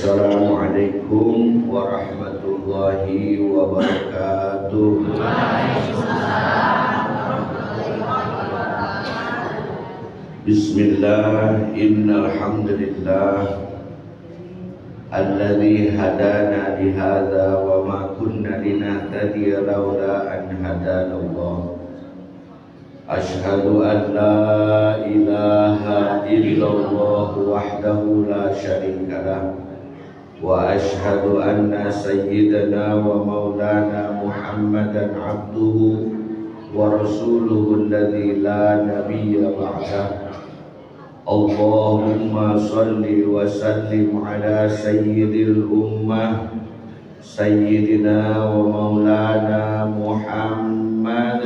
Assalamualaikum warahmatullahi wabarakatuh. Bismillah, innal hamdalillah alladzi hadana li hadza wa ma kunna linahtadiya laula an hadanallah. Ashhadu an la ilaha illallah wahdahu la syarika lah wa ashhadu anna sayyidana wa maulana Muhammadan abduhu wa rasuluhu alladzi la nabiyya ba'dah. Allahumma salli wa sallim ala sayyidil ummah sayyidina wa maulana Muhammad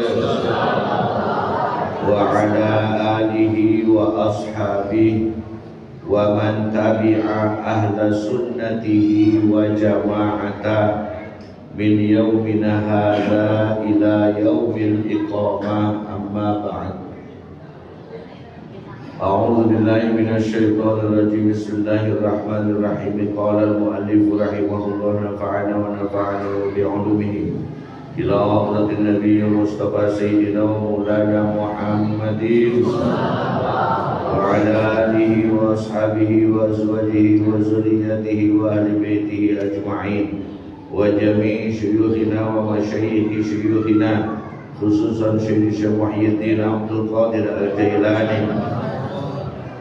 wa ala alihi wa ashabihi wa man tabi'a ahla sunnatihi wa jama'ata min yaumina hadha ila yaumil iqamah, amma ba'd. A'udzu billahi minasy syaithanir rajim. Bismillahirrahmanirrahim. Qala al-mu'allif rahimahullah nafa'ana wa nafa'ana bi 'ulumihi ila hadratin nabiyil mustafa sayyidina wa maulana Muhammadin wa ala alihi wa ashabihi wa azwajihi wa zurriyyatihi wa ahli baitihi ajma'in wa jami'i syuyukhina wa masyayikhi syuyukhina, khususan Syekh Muhyiddin Abdul Qadir Al-Jailani,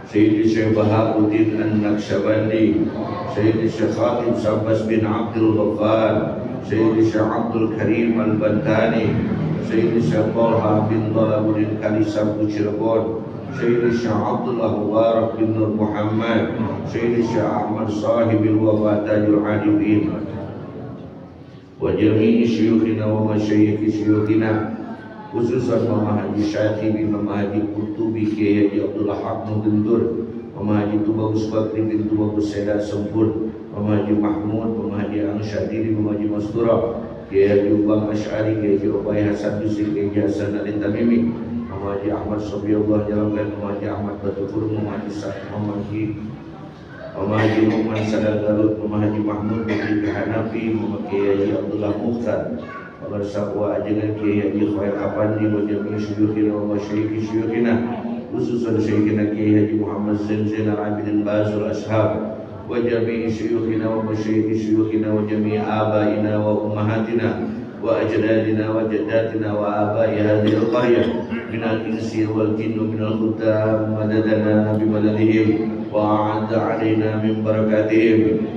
Syekh Bahabuddin An-Naqsyabandi, Syekh Khatib Sabbas bin Abdul Ghaffar, Syekh Abdul Karim Al-Bantani, Syekh Talha bin Dalabuddin Kalisab Cirebon, Syekh Abdullah Mubarak bin Nur Muhammad, Syekh Ahmad Sahibil Wafatajul Arifin, wa jami'i syuyukhina wa masyayikhi syuyukhina, khususan Mama Haji Syatibi, Mama Haji Qurtubi, Kiai Haji Abdullah Haq Guntur, Mama Haji Tubagus Bakri bin Tubagus Sedat Sempur, Mama Haji Mahmud, Mama Haji Ansyadiri, Mama Haji Mastura, Kiai Haji Ubang Asy'ari, Kiai Haji Ubay Hasan Yusri, Kiai Haji Hasan Ali Tamimi, Mama Haji Ahmad Sobiullah Jalankan, Mama Haji Ahmad Batukur, Mama Haji Sa'ad, Mama Haji Muhammad Sadar Garut, Mama Haji Mahmud Bakri Hanafi, Mama Kiai Haji Abdullah Mukhtar, Mama Sakwa Ajengan, Kiai Haji Khair Afandi, wa jami'i syuyukhina wa masyayikhi syuyukhina, khususan Syekhina Kiai Haji Muhammad Zain Al-Abidin Bazul Ashab, wa jami'i syuyukhina wa masyayikhi syuyukhina, wa jami'i abaina wa ummahatina wa ajdadina wa jaddatina wa abai hadhihi al-qaryah minal insi wal jinni minal khutam, madadana bimadadihim wa a'adda alaina min barakatihim.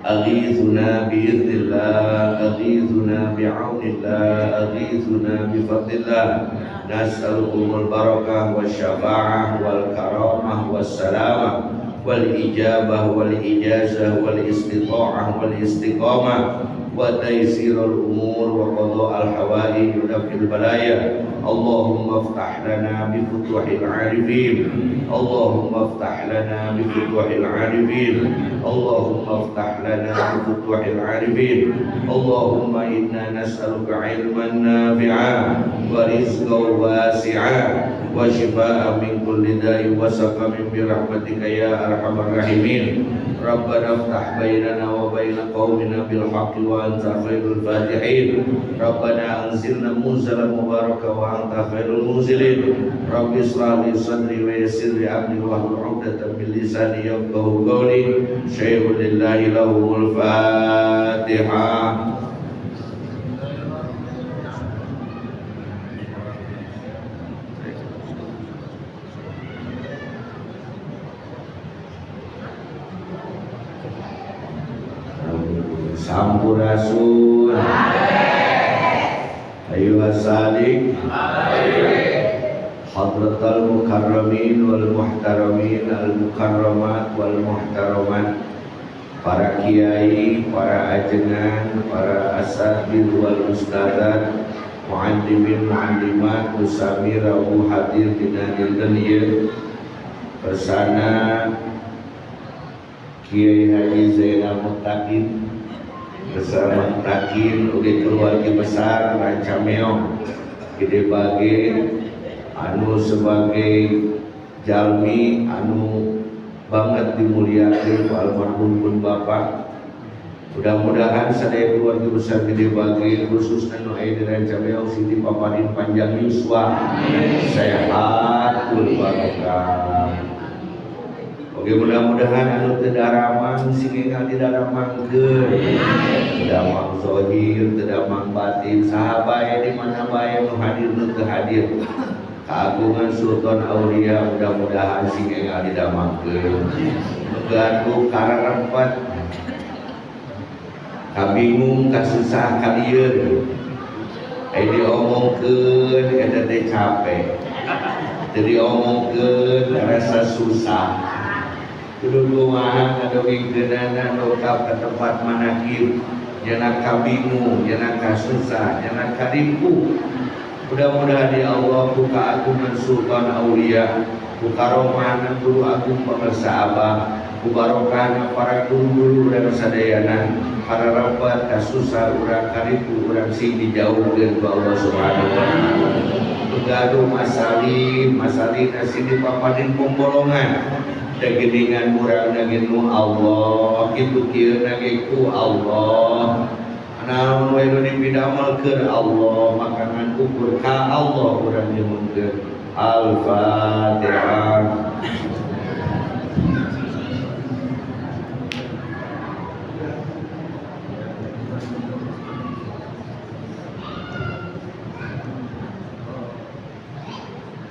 Aghithuna bi'idhnillah, aghithuna bi'aunillah, aghithuna bifadlillah. Nas'alukumul barakah wa syafa'ah wal karamah was salamah wal ijabah wal ijazah wal istita'ah wal istiqamah wa taysirul umur wa qada'al hawaij wa daf'il balaya. Allahumma iftah lana bi futuhil arifin, Allahumma iftah lana bi futuhil arifin, Allahumma iftah lana bi futuhil arifin. Allahumma inna nas'aluka ilman nafi'a wa rizqan wasi'a wa shifaa'an min kulli da'in wa saqamin bi rahmatika ya arhamar rahimin. Rabbana iftah bainana wa baina qaumina bil haqqi wa anta khairul fatihin. Rabbana anzilna munzalan mubarakan wa anta khairul munzilin. Rabbi ishrah li sadri wa yassir li amri wahlul 'uqdatam min lisani yafqahu qawli. Syaikhul lillahi lahumul Fatihah. Sampurasun, ayu asalik, hadratal mukarramin wal muhtaramin, al mukarramat wal muhtaramat, para kiai, para ajengan, para asatidz wal ustadzat, muallimin muallimat, musamira hadir dina dinten ieu. Bersana Kiai Haji Zainal Muttaqin bersama Takin udah keluarga besar Rancameong gede bage anu sebagai jalmi anu banget dimuliakan ku almarhum pun bapak. Mudah-mudahan sadaya keluarga besar gede bagi khususnya nu aya di ranca beau Siti Paparin panjang yuswa sehat kul barokah. Oke, mudah-mudahan anu teu daramang singgal di daramangkeun. Damang zahir, damang batin, sahabat di mana bae nu hadir nu teu hadir. Keagungan Sultan Aulia mudah-mudahan singgal di damangkeun. Gaduh kararempet kabingung kasusah kalian diomongkeun eta teh capek jadi omongkeun rasa susah kudu kumaha ngadongengkeunana nukap ke tempat manakib jangan kabingung jangan kasusah jangan karimpuh. Mudah-mudahan ya Allah ku kaagungan Sultan Aulia ku karomahan guru agung pemirsa Abah ku barokahna para guru-guru dan sadayana para rapat kasusah urang karipu urang sing dijauhkeun ku Allah Subhanahu wa taala. Gaduh masalih nasi di papanin pembolongan dageningan urang naginu Allah kitu kieu nageku Allah naon we nu dipidamelkeun Allah makangan ukur ka Allah urang nyuhunkeun. Al-Fatihah.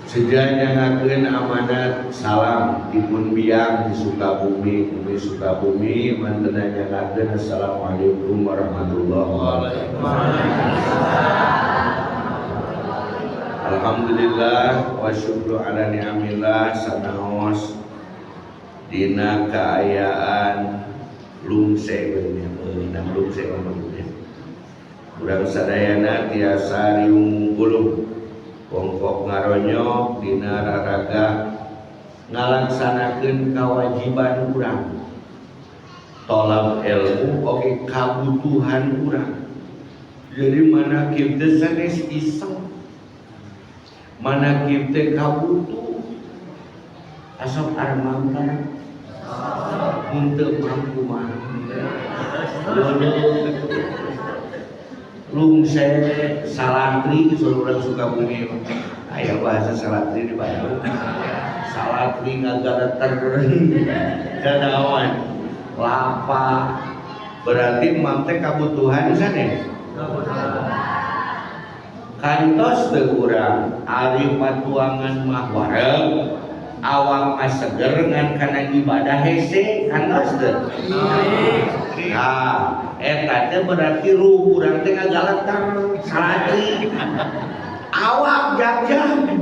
Sejanya ngakeun amanat salam dipun biang di Sukabumi, Sukabumi mantenanya ngakeun assalamualaikum warahmatullahi wabarakatuh. Alhamdulillah wa syukru ala ni'amillah sanaos dina kaayaan lungse beunang lungse ngomongnya. Urang sadayana tiasa riung pongkok ngaronyok dina raraga ngalaksanakeun kewajiban urang tolab ilmu oke kabutuhan urang. Jadi manakib teh sanes iseng manakib teh kabutuh asap armang kana henteu mampu mah lungse salatri saudara Sukabumi aya bahasa salatri di Bandung salatri ngagareter dadawan lapa berarti mante kabutuhan sanes kantos teu urang ari patuangan mah wareg awang mah seger ngan kana ibadah hese kantos teu nah eta teh berarti ruh urang teh ngagaleter salatri awak jag-jag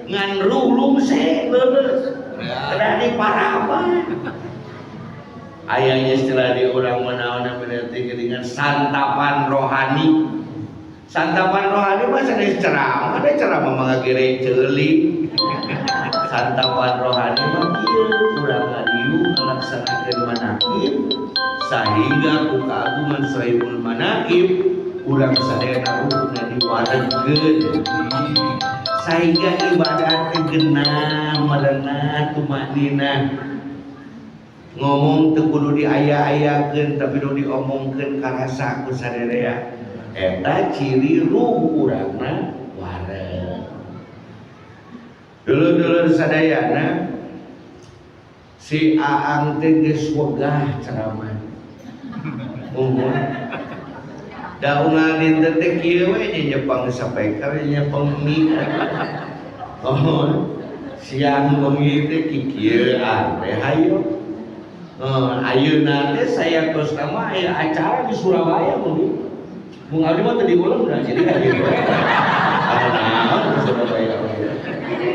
ngan ruh lungse leuleus berarti paraban aya istilah di urang manaona berarti dengan santapan rohani. Santapan rohani mah sanes ceramah ada ceramah mangagere ceulik santapan rohani mah kieu urang ngadiu ngalaksanakeun manakib sehingga ku kaagungan Sohibul Manaqib urang sadayana ruhna diwaregkeun sehingga ibadah teh genah merenah tumakninah ngomong teu kudu diaya-ayakeun tapi nu diomongkeun karasa ku sadaya eta ciri ruh urangna wareg. Dulur-dulur sadayana si Aang teh geus wegah ceramah mohon daungan dinten teh kieu we nyepang sapeker nyepang mie mohon siang bengi teh kieu teh hayu ayeuna teh saya tos nama aya acara di Surabaya mungkin mun abdi mah teu diulang udah jadi hadir we naon di Surabaya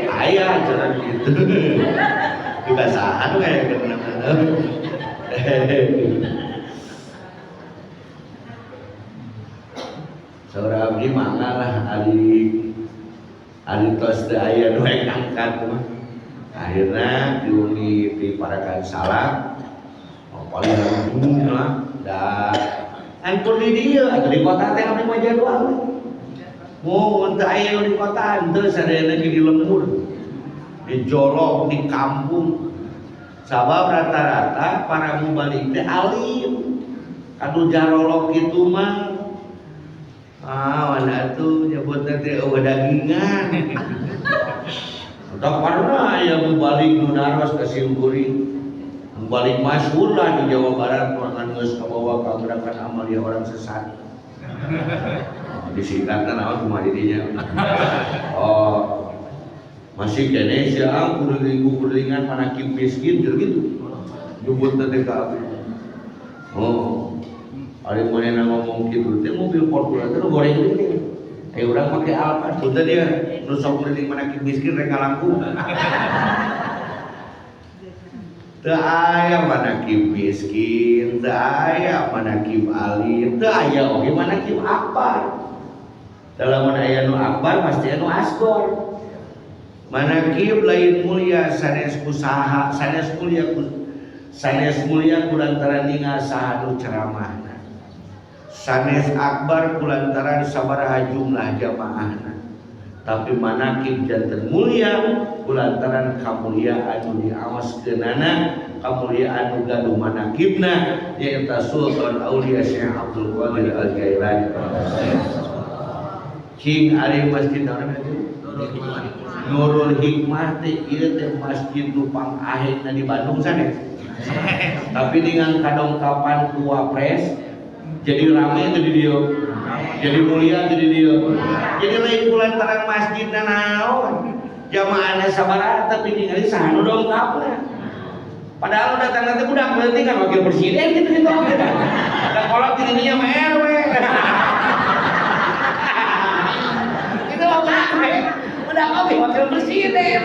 aya acara gitu kebiasaan kayak gitu. Saudara abdi mangga lah ali tos teu aya nu ngangkat mah akhirna diuni diparakan salah paling langsung lah da angkut di dieu atuh di kota teh abdi mah jadwal mun teu aya di kota henteu sadayana di lembur di jorok di kampung Sabab rata-rata para mubalik teh alim. Kadu jarolok itu mah. Mana tuh nyebut teh dagingan. Tak pernah ya mubalik nu naros ka simkuring. Mubalik masyhur lah di Jawa Barat kurangan geus kabawa ka gerakan amalia orang sesat. Disingkatkan naon kumaha didinya. Oh. Masih kene siang kuringan manakib miskin gitu. Nyebut teh ka oh. Ari manehna ngomong kitu teh mobil Fortuner teh goreng geuning. Urang make Alphard, teu dia nu sok kuring manakib miskin rek ngalangkung. Teu aya manakib miskin, teu aya manakib alim, teu aya oge manakib akbar. Dalam aya nu akbar pasti anu asgor. Manakib lain mulia sanes usaha, sanes mulia kulantaran ningal saha nu ceramahna. Sanes akbar kulantaran sabaraha jumlah jamaahna. Tapi manakib janten mulia kulantaran kamuliaan anu diawaskeunana, kamuliaan anu gaduh manakibna nyaeta Sultan Aulia Syekh Abdul Qadir Al-Jailani. King ari masjid naon itu? Nurul Hikmah teh ieu teh masjid nu pangahena di Bandung sanes. Tapi dengan kadongkapan ku Wapres jadi rame teh di dieu. Jadi mulia teh di dieu. Jadi lain kulantaran masjidna naon. Jamaahna sabaraha tapi ningali saha nu dongkapna. Padahal datang nanti budak berarti kan wakil presiden gitu ada kolot dirinya mah RW. Itu apa? Udah oke wakil presiden.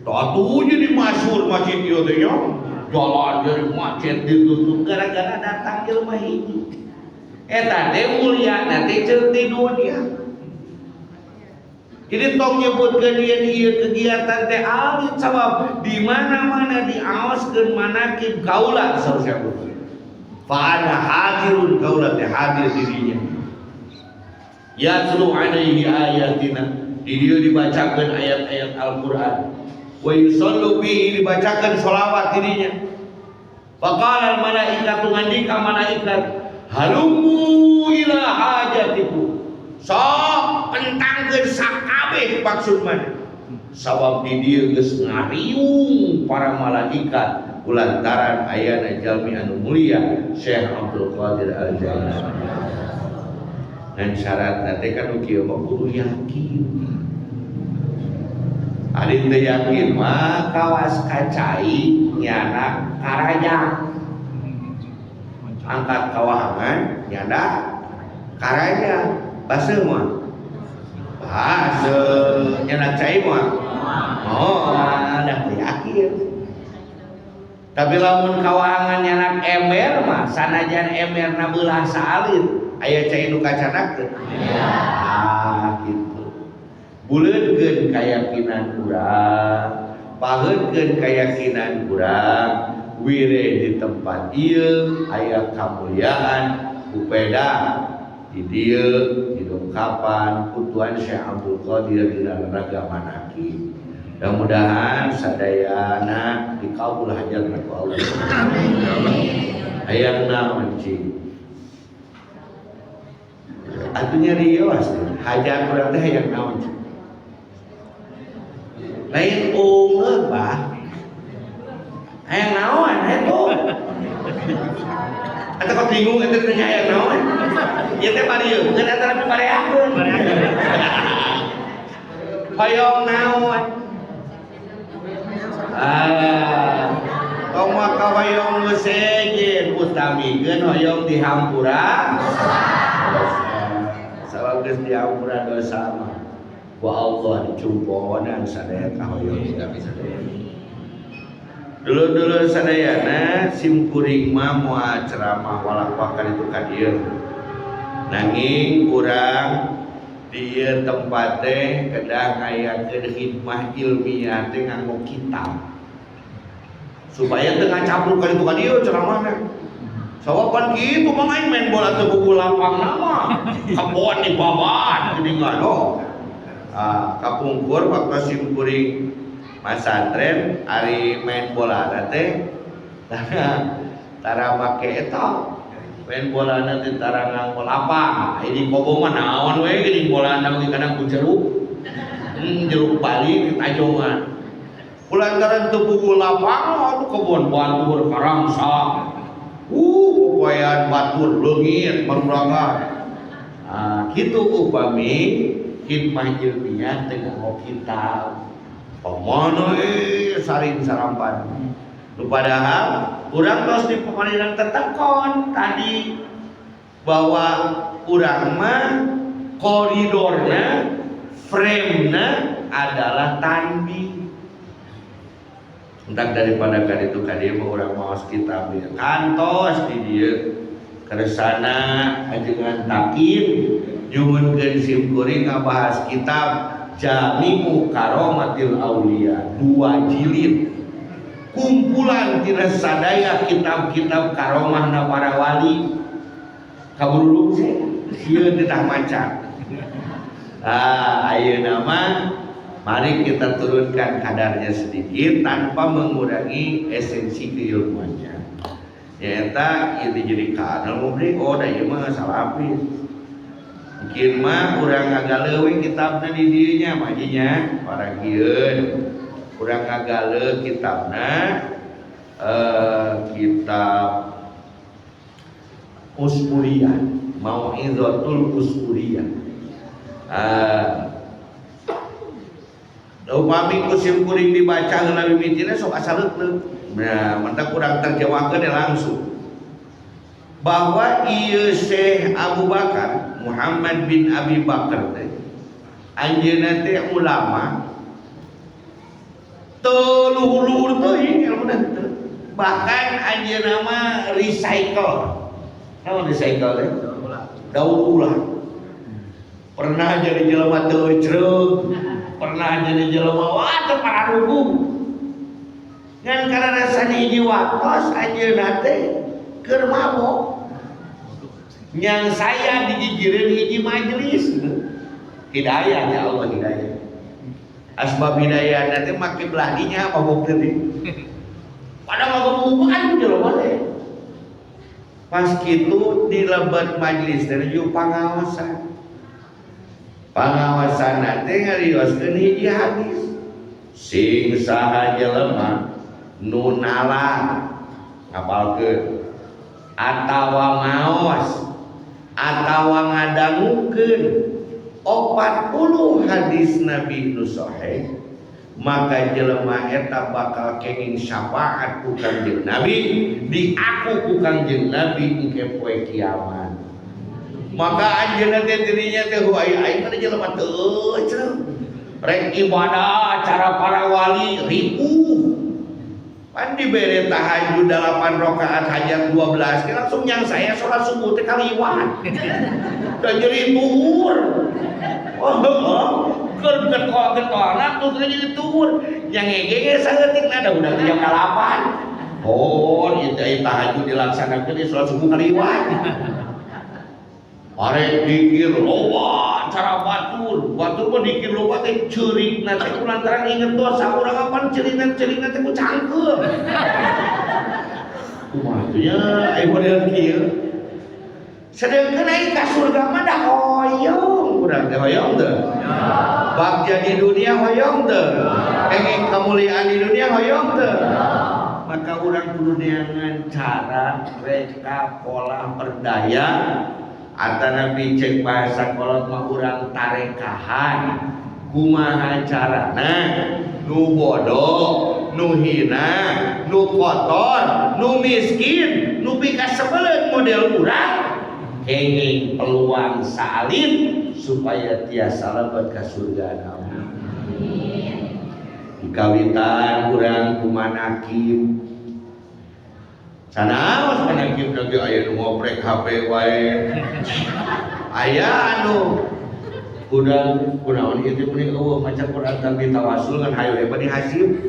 Tuh jadi masyhur masjid ieu teh nya. Jalan jadi macet ditutup gara-gara datang ilmu hiji. Eta teh mulia teh ceuk di dunia. Jadi tong nyebutkeun ieu kegiatan teh alit sabab di mana-mana diaoskeun manakib kaula saur sabut. Fa ana hadirun kaula teh hadir dirinya. Yatlu alaihi ayatina, di dieu dibacakeun ayat-ayat Al-Qur'an. Wa yusallu bihi, dibacakeun sholawat dirinya. Faqala al-malaikatu, ngandika malaikat, halumu ila hajatikum. Sok pentangkeun sakabeh maksud mana? Sabab di dieu geus ngariung para malaikat kulantaran ayana jalmi anu mulia Syekh Abdul Qadir Al-Jailani. Dan syaratna teh kan kieu mah kudu yakin. Ari teu yakin mah kawas kacai nyana karajang. Angkat kawahangan nyana karajang. Basa mah. Basa nyana cai mah. Oh, dah yakin. Tapi lamun kawahangan nyana ember mah sanajan emberna beulah saalit. Aya cai nu kacanakeun. Gitu. Buleutkeun keyakinan urang, paheutkeun keyakinan urang, wire di tempat ieu aya kamuliaan upeda di dieu didongkapan putuan Syekh Abdul Qadir dina raga manakib. Mudah-mudahan sadayana dikabul hajatna ku Allah. Hayang naon cing? Atunya rios hajat urang teh hayang naon cing? Lain ungeug bah. Hayang naon eta? Eta kok bingung eta teh hayang naon? Ieu teh barieu, ngan eta lebih bareakeun. Hayang naon? Tong mah kawayong geus sejen utamikeun hoyong dihampura. Sabab geus dihampura dosa mah ku Allah dicumponan sadaya kahoyong dulu sadayana simkuring mah moal ceramah walak-wakan itu ka dieu. Nanging urang di ieu tempat teh kedah ngayakeun hikmah ilmiah teh nganggo kitab. Supaya teu ngacapluk ka ditu ka dieu ceramahna. Sawapan kitu mah aing main bola teu buku lapangna mah. Kaboan di babat geuningan oh. kapungkur waktu simkuring masantren ari main bola teh tara make eta main bola nanti tara nganggo lapang ini kobongan naon we geuning bola nang kadang ku jeruk jeruk Bali ditajongan kulantaran teu puguh lapang atuh kebon batur karangsa popoyan batur leungit marurangan kitu upami hikmah ilmiah teu nganggo kitab pamana saring sarampan padahal urang tos di pemaliran tetekon tadi bahwa urang mah koridorna frame-na adalah tanbih. Entah daripada kan itu kadia mau urang maos kitab kantos di dieu keresana ajengan takin nyuhunkeun simkuring ngabahas kitab Jami'u Karomatil Aulia 2 jilid kumpulan tina sadaya kitab-kitab karomahna para wali kaburulung sieun teh maca ayeuna mah mari kita turunkan kadarnya sedikit tanpa mengurangi esensi keilmuannya nyata ieu jadi kanal mublik da ieu mah salapis mungkin mah urang ngagaleuwe kitabna di dieu nya majinya paragieun urang ngagale kitabna kitab Usburiyah Mau'izatul Usburiyah upami kusim kuring dibaca heula mimitina sok asaleutleuk nah mantap urang terjawabkeun langsung bahwa ieu Syekh Abu Bakar Muhammad bin Abi Bakar teh anjeunna teh ulama luhur-luhur teuing ilmuna teh bahkan anjeunna mah recycle naon recycle teh daur ulang pernah jadi jelema teu ecreug pernah jadi jelema wah teu pararugu ngan karana saniji waktos anjeunna teh keur mabok yang saya dijijireun hiji majelis hidayah ya Allah hidayah asbab hidayah nanti make beladinya mabok tadi pada mabok bukan jelema teh pas kitu di lebat majelis teh ju pangawasan nanti ngarioskeun hiji hadis sing saha jelema nu nalar ngapalkeun atawa maos atawa ngadangukeun 40 hadis Nabi nu sahih maka jelema eta bakal kenging syafaat ku Kangjeng Nabi diaku ku Kangjeng Nabi engke poe kiamat maka anjeunna teh dirinya teh aing kana jelema teu cenah rek ibadah cara para wali ripuh pan dibere tahajud 8 rakaat hajat 12 langsung yang saya salat subuh teh kaliwat da jadi tuhur keur getol-getolna tuh jadi tuhur yang ngege saeutik ada udah jam 8 ieu tahajud dilaksanakeun di salat subuh kaliwat arek dikir loba cara batur mah dikir loba teh ceurigna teh kulantaran inget dosa urang apan ceurigna teh ku cangkeum kumaha teh nya aya model kieu sedengkeun aing ka surga mah da hoyong urang teh hoyong teu bagja di dunia hoyong teu kenging kemuliaan di dunia hoyong teu maka urang kudu neangan cara reka pola berdaya atana cek bahasa kolot mah urang tarekahan kumaha carana nu bodoh nu hina nu kotor nu miskin nu pikas sebeleut model urang kenging peluang salin supaya tiasa lebet ka surga amin dikawitan urang kumanakim sanaos manakim lagi aya nu ngoprek HP wae aya anu udang kunaon ieu meuning eueuh maca Quran tapi tawasul ngan hayu hebat dihasib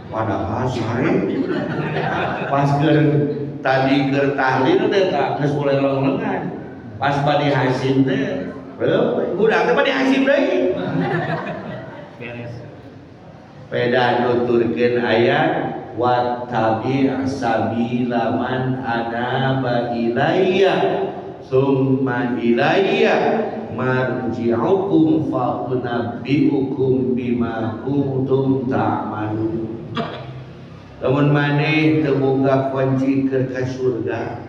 padahal sare pas tadi keur tahlil teh tak geus mulai lengan pas badi hasim teh Budak teh pada asib deui. Beres. Peda nuturkeun ayat wattabi' sabila man anaba ilayya summa ilayya marji'ukum fa unabbi'ukum bima kuntum ta'malun. Lamun maneh teu boga kunci keur ka surga,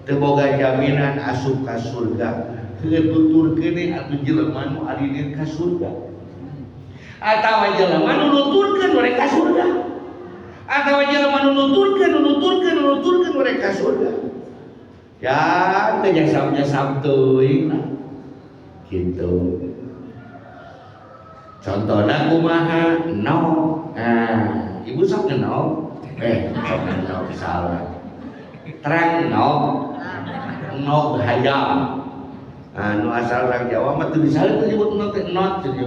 teu boga jaminan asup ka surga, teu tuturkeun atuh jelema nu ari ka surga. Atawa jelema nu nuturkeun mereka surga. Atawa jelema nu nuturkeun mereka surga. Ya, teh jasam-jasam teuing kitu. Contohna kumaha? No. Nah, ibu sok ngenok. Sok ngenok salah. Terang nok. Nok hayam. Nu asal orang Jawa mah teu bisa disebut not jadi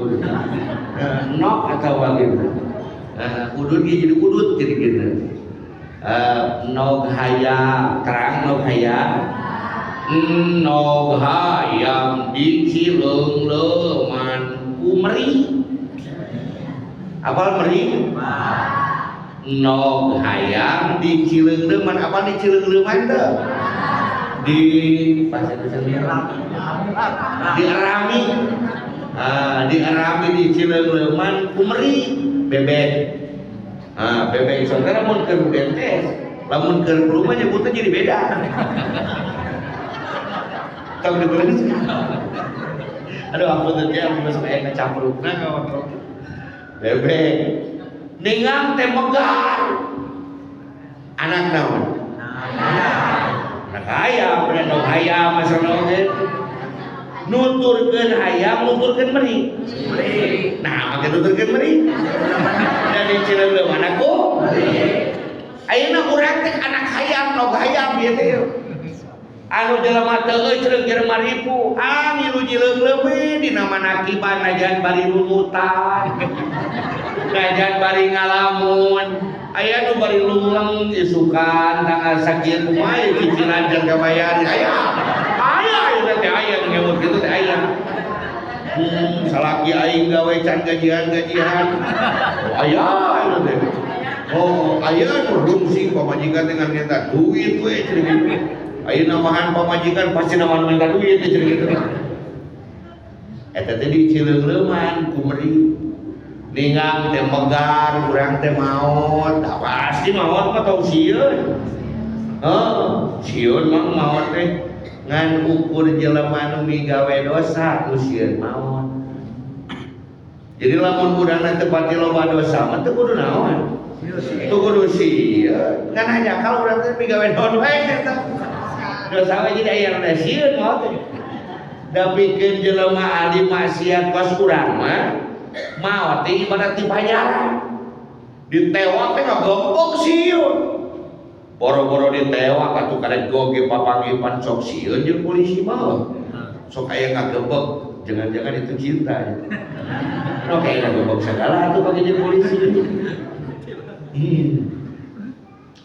nok atau bagaimana. Udut jadi udut jadi gitu. Nog hayam, terang nog hayam. Nog hayam di Cileungleman kumeri. Apal meri? Nog hayam di Cileungleman, apa di Cileungleman teh? Di bahasa Indonesia di Arami, di Arami di Cileungleman kumeri bebek. Bebek saudara mun keur bentes, lamun keur rumah nyebutnya jadi beda. Tahu betul ini? Aduh ampun teh dia masuk aya campurna kawan. Bebek ningang teh megar. Anak naon? Anak hayam, bener hayam masalah ge. Nuturkeun hayam, nuturkeun meri. Nah, make nuturkeun meri. Dan di Cileungleum anakku. Ayeuna urang teh anak hayam, nog hayam ieu teh. Anu jelema teu euy cereung jelema ribu, ngilu Cileungleum dina manakiban najan bari lulutan. Najan bari ngalamun. Aya nu bari luleng isukan tanggal sakieu kumaha cicilan jeung kabayar aya teh aya ngewet kitu teh aya. Salaki aing gawe can gajian. Aya itu teh. Oh, aya nu rungsing pamajikan dengan ngeta duit we ceuk gitu. Ayeuna namahan pamajikan pasti nama minta duit ceuk gitu. Eta teh di Cileungleuman kumeri. Ningang teh megar, urang teh maot, pasti maot mah tau sieun. Sieun mah maot teh ngan ukur jelema nu migawe dosa nu sieun maot. Jadi lamun urangna teu pati loba dosa mah teu kudu naon? Teu kudu sieun. Ngan hanya kalau urang teh migawe naon wae eta. Dosa we jadi aya nu sieun maot teh. Da pikeun jelema ahli maksiat kos urang mah maot teh ibarat dibayaran. Ditewak teh ngagempok sieun. Boro-boro ditewak atuh kada goge papanggipan sok sieun jeung polisi mah. Sok aya ngagempok, jangan-jangan itu cinta. No kayak ngagempok segala atuh bagi jeung polisi.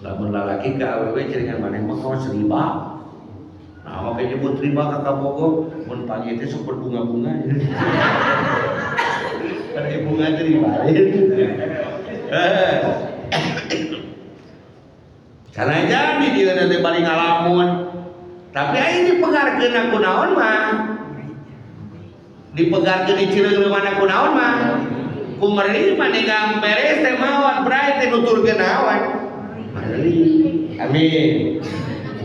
Lamun lalaki ka awewe ceringan maneh mah kaos riba. Nah, makanya nyebut riba ka kabogo mun panggil teh sok berbunga-bunga. Karena bunga itu dibalik. Karena jadi dia nanti balik ngalamun. Tapi aing dipegarkeun aku naon mah. Dipegarkeun di Cileungleum aku naon mah. Kumeri mah ninggang beres teh mawon, brai teh nuturkeun naon. Mari. Amin.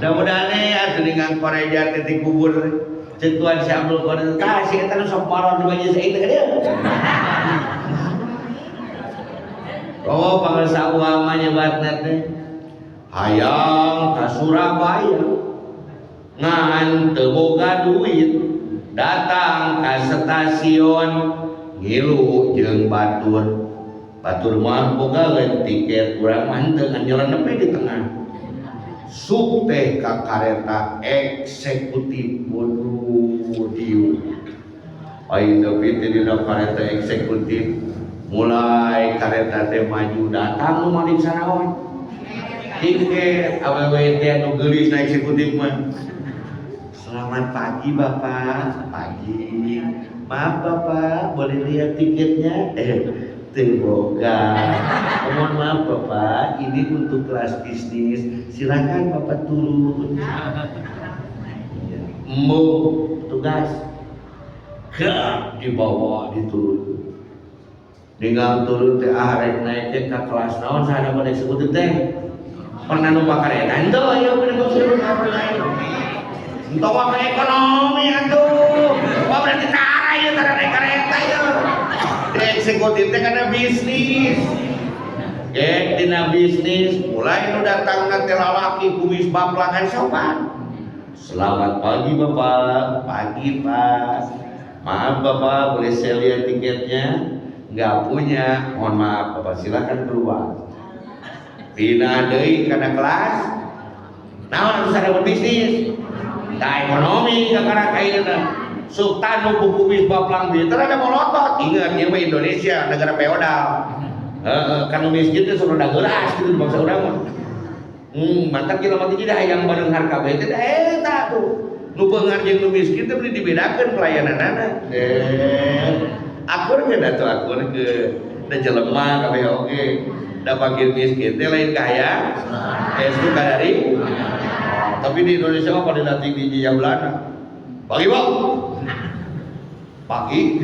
Mudah-mudahan atuh ninggang koreja teh di kubur. Cetuan si Abdul Qadir tah si eta nu sok paron di majelis aing teh dia. Oh, pangarsa ulama nyebatna teh hayang ka Surabaya. Ngan teu boga duit, datang ka stasiun ngilu jeung batur. Batur mah boga tiket urang mah teu ngan nepi di tengah. Suk teh ka kareta eksekutif diu. Aing nepi teh dina kareta eksekutif mulai kareta teh maju datang nu malik sanaon. Tiket awewe teh anu geulis na eksekutif mah. Selamat pagi Bapak. Pagi. Maaf Bapak, boleh lihat tiketnya? Terboga. Mohon maaf Bapak, ini untuk kelas bisnis. Silakan Bapak turun. Mau tugas ke di bawah diturun. Dengan turun teh arek naik ke kelas naon sana pada eksekutif teh. Pernah numpak kereta itu ayo bener bener naik. Entah apa ekonomi atuh. Wah berarti cara ya tara naik kereta ya. Eksekutif teh karena bisnis. Dina bisnis mulai nu datang nanti lalaki kumis baplangan sopan. Selamat pagi Bapak. Pagi Pak. Maaf Bapak, boleh saya lihat tiketnya? Nggak punya, mohon maaf Bapak, silakan keluar. Pindah deui kana kelas. Naon harus ada berbisnis. Da ekonomi kakara kainana. Sultan nu kumis baplang dia ada molotot. Ingat ieu mah Indonesia, negara feodal. Kan miskin teh suruh geras gitu bangsa urang mah. Mantap kilo mati tidak yang bareng harga bete dah eta tuh. Nu beungar jeung nu miskin teh beli dibedakeun pelayananana. Akur ge da tuh akur ke da jelema kabeh oge. Da panggil miskin teh lain kaya. Suka dari. Tapi di Indonesia mah pada datang di Jaya Belanda. Pagi, Bang. Pagi.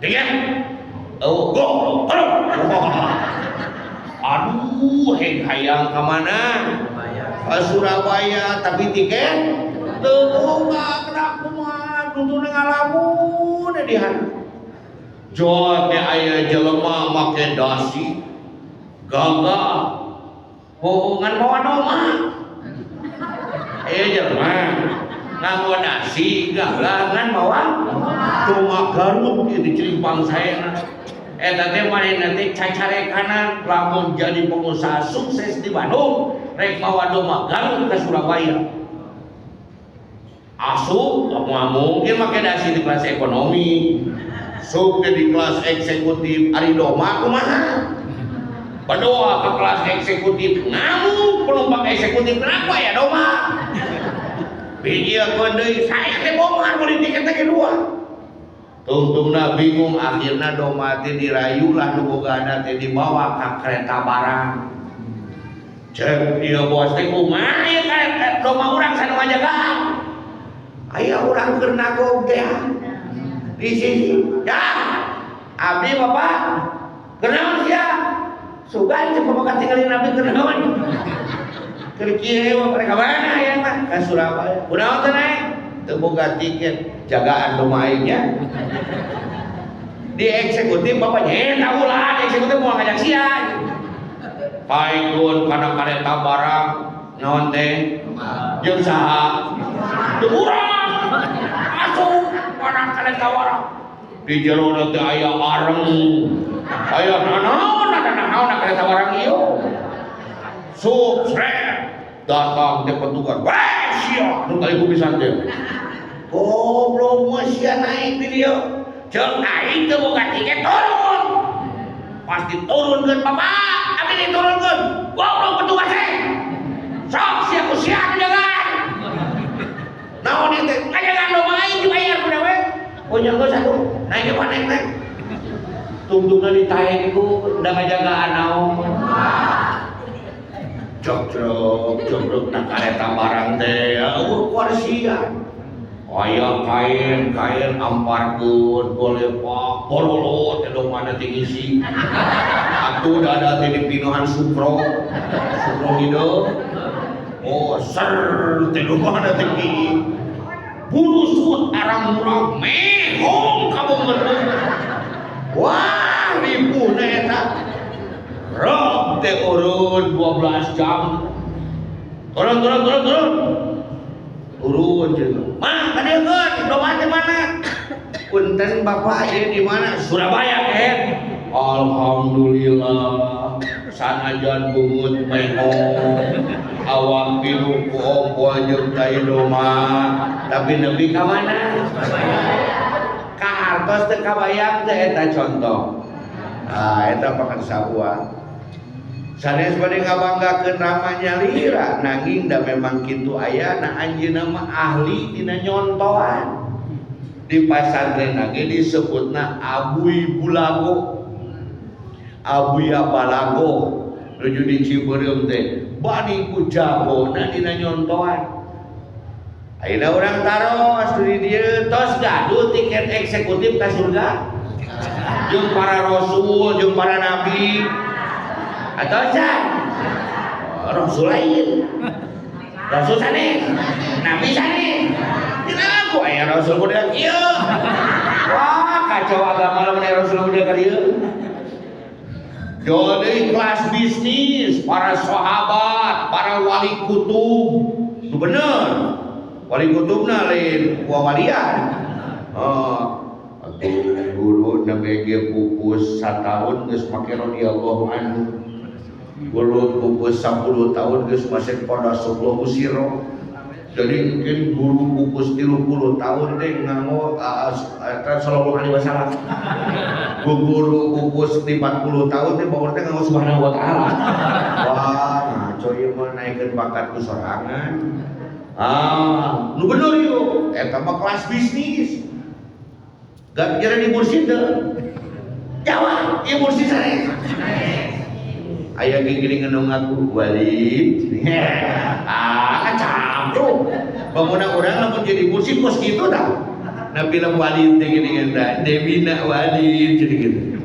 Dengan go. Aduh, hayang ke mana? Ke Surabaya, tapi tiket teu boga kena kumaha dudu ngalamun di hana. Joe teh aya jelema make dasi gagah ngan bawa doma. Aya jelema nganggo dasi gagah ngan bawa doma Garut di Cilimpang saena. Eta teh manehna teh cacarekana lamun jadi pengusaha sukses di Bandung rek mawa doma Garut ke Surabaya. Asup mungkin make dasi di kelas ekonomi. Sup di kelas eksekutif ari doma kumaha? Berdoa ke kelas eksekutif ngamu penumpang eksekutif kenapa ya doma? Bijieun deui saya teh bongar beli tiket teh kedua. Tungtungna bingung akhirna doma teh dirayulah nu bogana teh dibawa ka kereta barang. Cek ieu bos teh kumaha ieu kereta doma urang sana ngajagaan. Aya urang keur nagog teh. Di sisi. Ya. Abdi Bapak. Kenaon sia? Sugan cek Bapak tinggalin abdi kenaon. Keur kieu mah mereka mana ya mah ka Surabaya. Kunaon teh naik? Teu boga tiket jagaan doma aingnya. Di eksekutif bapaknya eta ulah di eksekutif moal ngajak sia. Paikun kana kareta barang naon teh? Jeung saha? Teu urang. Asup kana kareta barang. Di jero teh aya areng. Aya nanaon kareta barang ieu. Sup sret datang teh petugas. Weh sia nu tadi kumisan teh. Goblok mah sia naik di dieu. Jeung aing teu boga tiket turun. Pasti turunkeun Bapak. Abi diturunkeun. Goblok petugas teh. Sok sia ku sia jagaan. Naon ieu teh? Ngajagaan doma aing ju bayar kuda we. Oh nyanggo satu. Naik ke mana teh? Tungtungna ditaengku da ngajagaan naon. Jogrok na kareta barang teh. Ukur sia. Aya kain amparkeun golepak bololo teh dong mana teh ngisi. Atuh da teh dipinohan supro hideung. Oh ser teh dong mana teh ki. Burusut arang murah mehong kabongeun. Wah ripuhna eta. Rok teh urun 12 jam. Turun. Turun jeung. Mah kadeukeun doma teh mana? Punten Bapak ieu di mana? Surabaya teh. Alhamdulillah. Sanajan bungut mehong. Awak pilu ku ompol jeung tai doma. Tapi nepi ka mana? Ka hartos teu kabayang teh eta contoh. Eta pakan sabua. sanes bade ngabanggakeun Rama nyalira nanging da memang kitu aya na anjeunna mah ahli dina nyontoan. Di pasantren lagi disebutna Abuy Bulago, Abuy Balago, nuju di Ciberem teh, bani ku jagona dina nyontoan. Ayeuna urang taros di dieu tos gaduh tiket eksekutif ka surga. Jeung para rasul, jeung para nabi. Atuh san? Rasul lain. Rasul sanes, nabi sanes. Dina aku aya rasul budak ieu. Wah, kacau agama lamun aya rasul budak ka dieu. Jadi kelas bisnis, para sahabat, para wali kutub. Itu bener. Wali kutubna lain wawalian. Atuh guru nabege pupus 1 tahun geus make radhiyallahu anhu. Guru pupus 10 tahun geus masih pada sallallahu siro. Jadi mungkin guru pupus 30 tahun deh nganggo sallallahu alaihi wasallam. Guru pupus 40 tahun deh bawa teh nganggo subhanahu wa ta'ala. Wah, ngaco ieu mah naikeun bakat ku sorangan. Nu bener yuk, eta mah kelas bisnis. Gak kira di mursid teu. Jawab, ieu mursid sanes. Aya gini ngeunung aku Walid. Campur. Bangunan orang lamun jadi mursid kos kitu tah. Na film Walid teh gini ngenda, Devina Walid jadi gitu.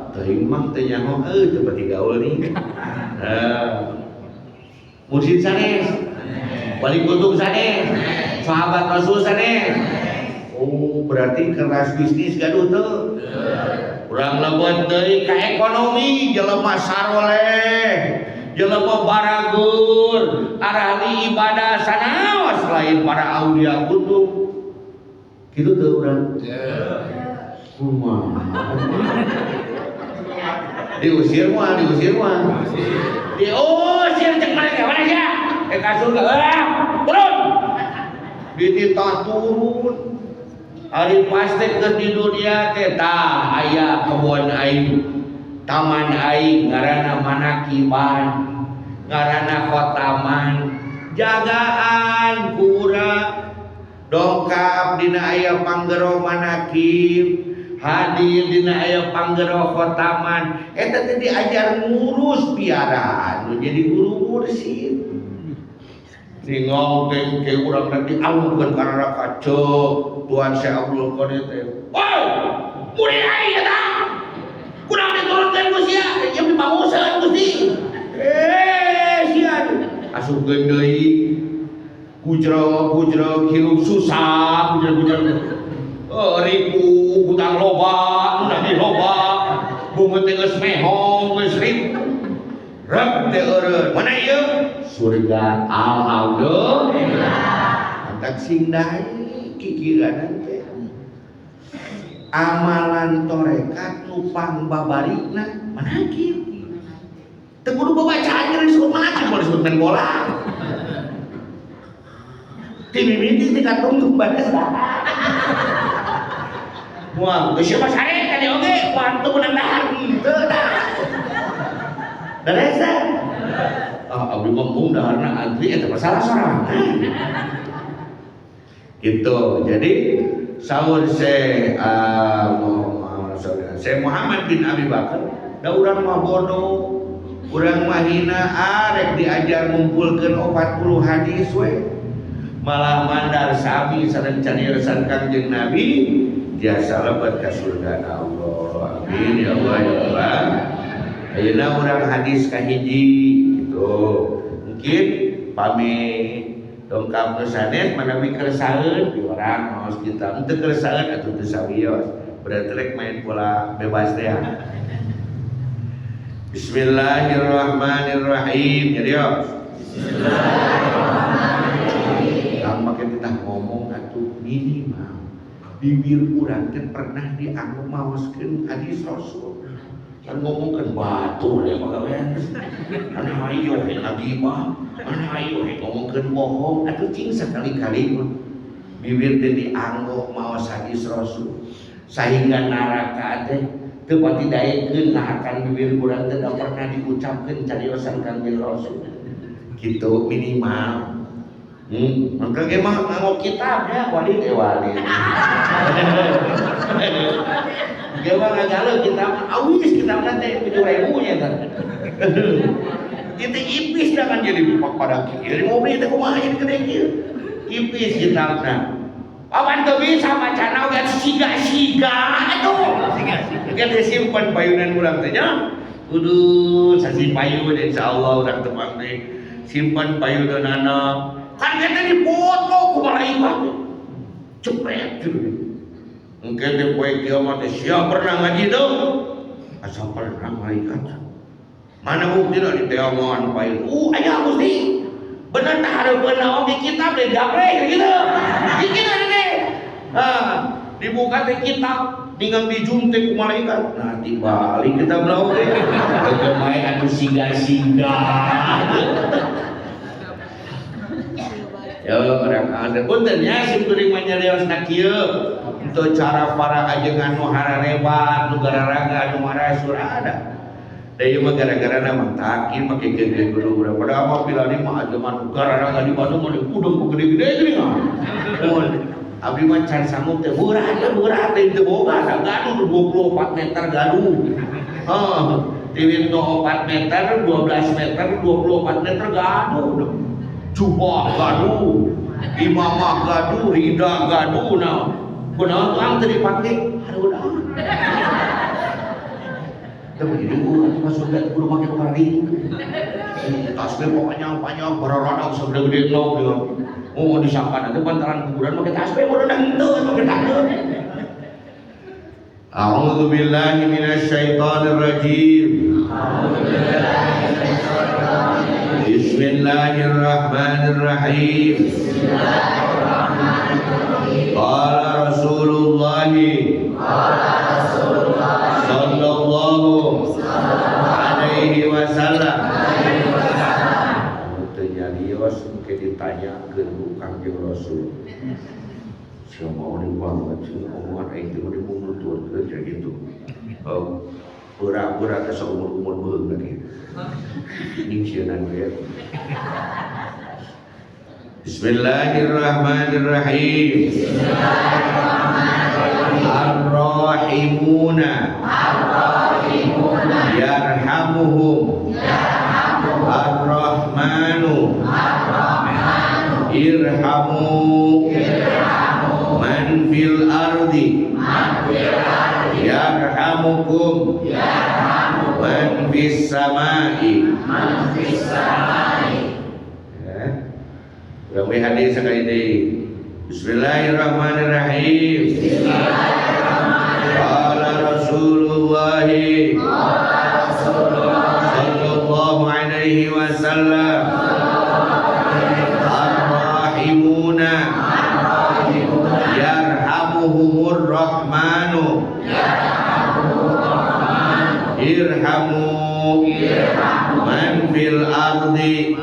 Teuing mah teh nyaho teu bati gaul nih. Mursid sanes. Wali kutub sanes. Sahabat Rasul sanes. Oh, berarti keras bisnis gaduh tuh. Urang lebet deui ka ekonomi, jelema saroleh, jelema baragur, arahli ibadah sanaos lain para aulia kutub. Kitu teu urang. Kumaha? Diusir mah. Diusir cek mana ya? Ka surga. Turun. Dititah turun. Ari pasti ke di dunia teh tah aya kebon aing, taman aing ngaranna manakiban, ngaranna khotaman, jagaan kurang dongkap dina aya panggero manakib, hadir dina aya panggero khotaman, eta teh diajar ngurus piaraan, jadi guru mursid. Ningong teh urang nanti alungkeun karana kacau Tuhan Syekh Abdul Qadir teh. Woi, murid aing eta. Kurang diturunkeun ku sia, jeung dibanguseun Gusti. Sia asupkeun deui. Kujro hirup susah, kujro. Ribu hutang loba, nanti loba. Bungut teh geus mehong, geus ribu. Rep teh eureun. Mana ieu? Surga. Alhamdulillah. Antak sindai kikiran teh. Amalan torekat nupang babarikna manakib. Teu kudu babacaan geus disebut manakib, mau disebut main bola. Tim mimiti tingkat tunggu badas. Wah, geus siapa sare tadi oge, wantu menang dahar teu dah. Daresa. Abdi ngomong daharna antri eta masalah sorangan. Gitu. Jadi saur Syekh Muhammad bin Abi Bakar, da urang mah bodoh, urang mah hina arek diajar ngumpulkeun 40 hadis we. Malah mandar sami sareng canieusan Kangjeng Nabi, jasa lebet ka surga Allah. Amin ya Allah ya Allah. Ayeuna urang hadis kahiji gitu. Mungkin pamit dongkap nu sanes manawi keresaheun di urang maos kita. Henteu keresaheun atuh teu sawios. Berarti rek main bola bebas teh. Bismillahirrahmanirrahim. Nyarios. Bismillahirrahmanirrahim. Kang make kita ngomong atuh minimal bibir urang teh pernah dianggo maoskeun hadis Rasul. Kan ngomongkan batu ya pagawean. Anu hayo he ngagibah, anu hayo he ngomongkeun bohong, atuh cing sakali-kali mah bibir teh dianggo maos hadis Rasul. Sehingga neraka teh teu pati daekeun nah akan bibir urang teh da pernah diucapkeun cariosan Kangjeng Rasul. Kitu minimal. Maka ge mah nganggo kitabnya wali teh wali. Ge mah ngajaleun kitab awis kitabna teh 7.000 nya tah. Itu ipis dah kan jadi pada kiri mobil itu kumaha jadi gede kieu. Ipis kitabna. Awan teu bisa macana oge siga-siga atuh. Siga-siga disimpen payunan urang teh nya. Kudu sasi payun insyaallah urang teu mangde simpen payunanna. Kan kita dipoto ku malaikat. Cepet gitu. Mungkin teh poe kiamat teh sia pernah ngaji teu? Asa pernah malaikat. Mana bukti dah di teangan payun. Aya Gusti. Bener tah hareupeun naon di kitab deh gabreh gitu. Gitu deh. Dibuka teh kitab tinggal dijum teh ku malaikat. Nah dibalik kitab naon teh. Bagaimana anu siga-siga. Ya orang ada punten nya sim kuring manyariosna kieu. Untuk cara para ajengan nu hararebat, nu gararaga, nu marasur ada. Dari mah gara-gara nama takin make gede gede urang. Padahal mah pilani mah aja mah gara-gara di Bandung mah udang gede-gede geuning. Mun abdi mah can sanggup teh beurah teh teu boga gaduh 24 meter gaduh. Tiwin nu 4 meter, 12 meter, 24 meter gaduh. Jubah gaduh, imamah gaduh, rida gaduh nah. Kunaon tuang teu dipake? Harudah. Tapi jadi urang masuk ke kudu make kari. Tasbih pokoknya panjang bararana segede-gede lo gitu. Oh disangkan ada pantaran kuburan make tasbih udah henteu make takut. A'udzu billahi minasyaitonir rajim. Bismillahirrahmanirrahim. Qala Rasulullah sallallahu alaihi wasallam. Ternyarios ke ditanya ke Kangjeng Rasul. Siapa mau dibangun omongan itu mau dimundur kerja gitu. Pura-pura ke seumur-umur beung lagi. Ningsieun we. Bismillahirrahmanirrahim. Ar-Rahimuna yarhamuhum Ar-Rahmanu irhamu man fil ardi yarhamukum man fis samai. Ramai hadis sekali ini. Bismillahirrahmanirrahim. Qala Rasulullah sallallahu alaihi wasallam. Ar-Rahimuna yarhamuhumur Rahmanu irhamu man fil ardi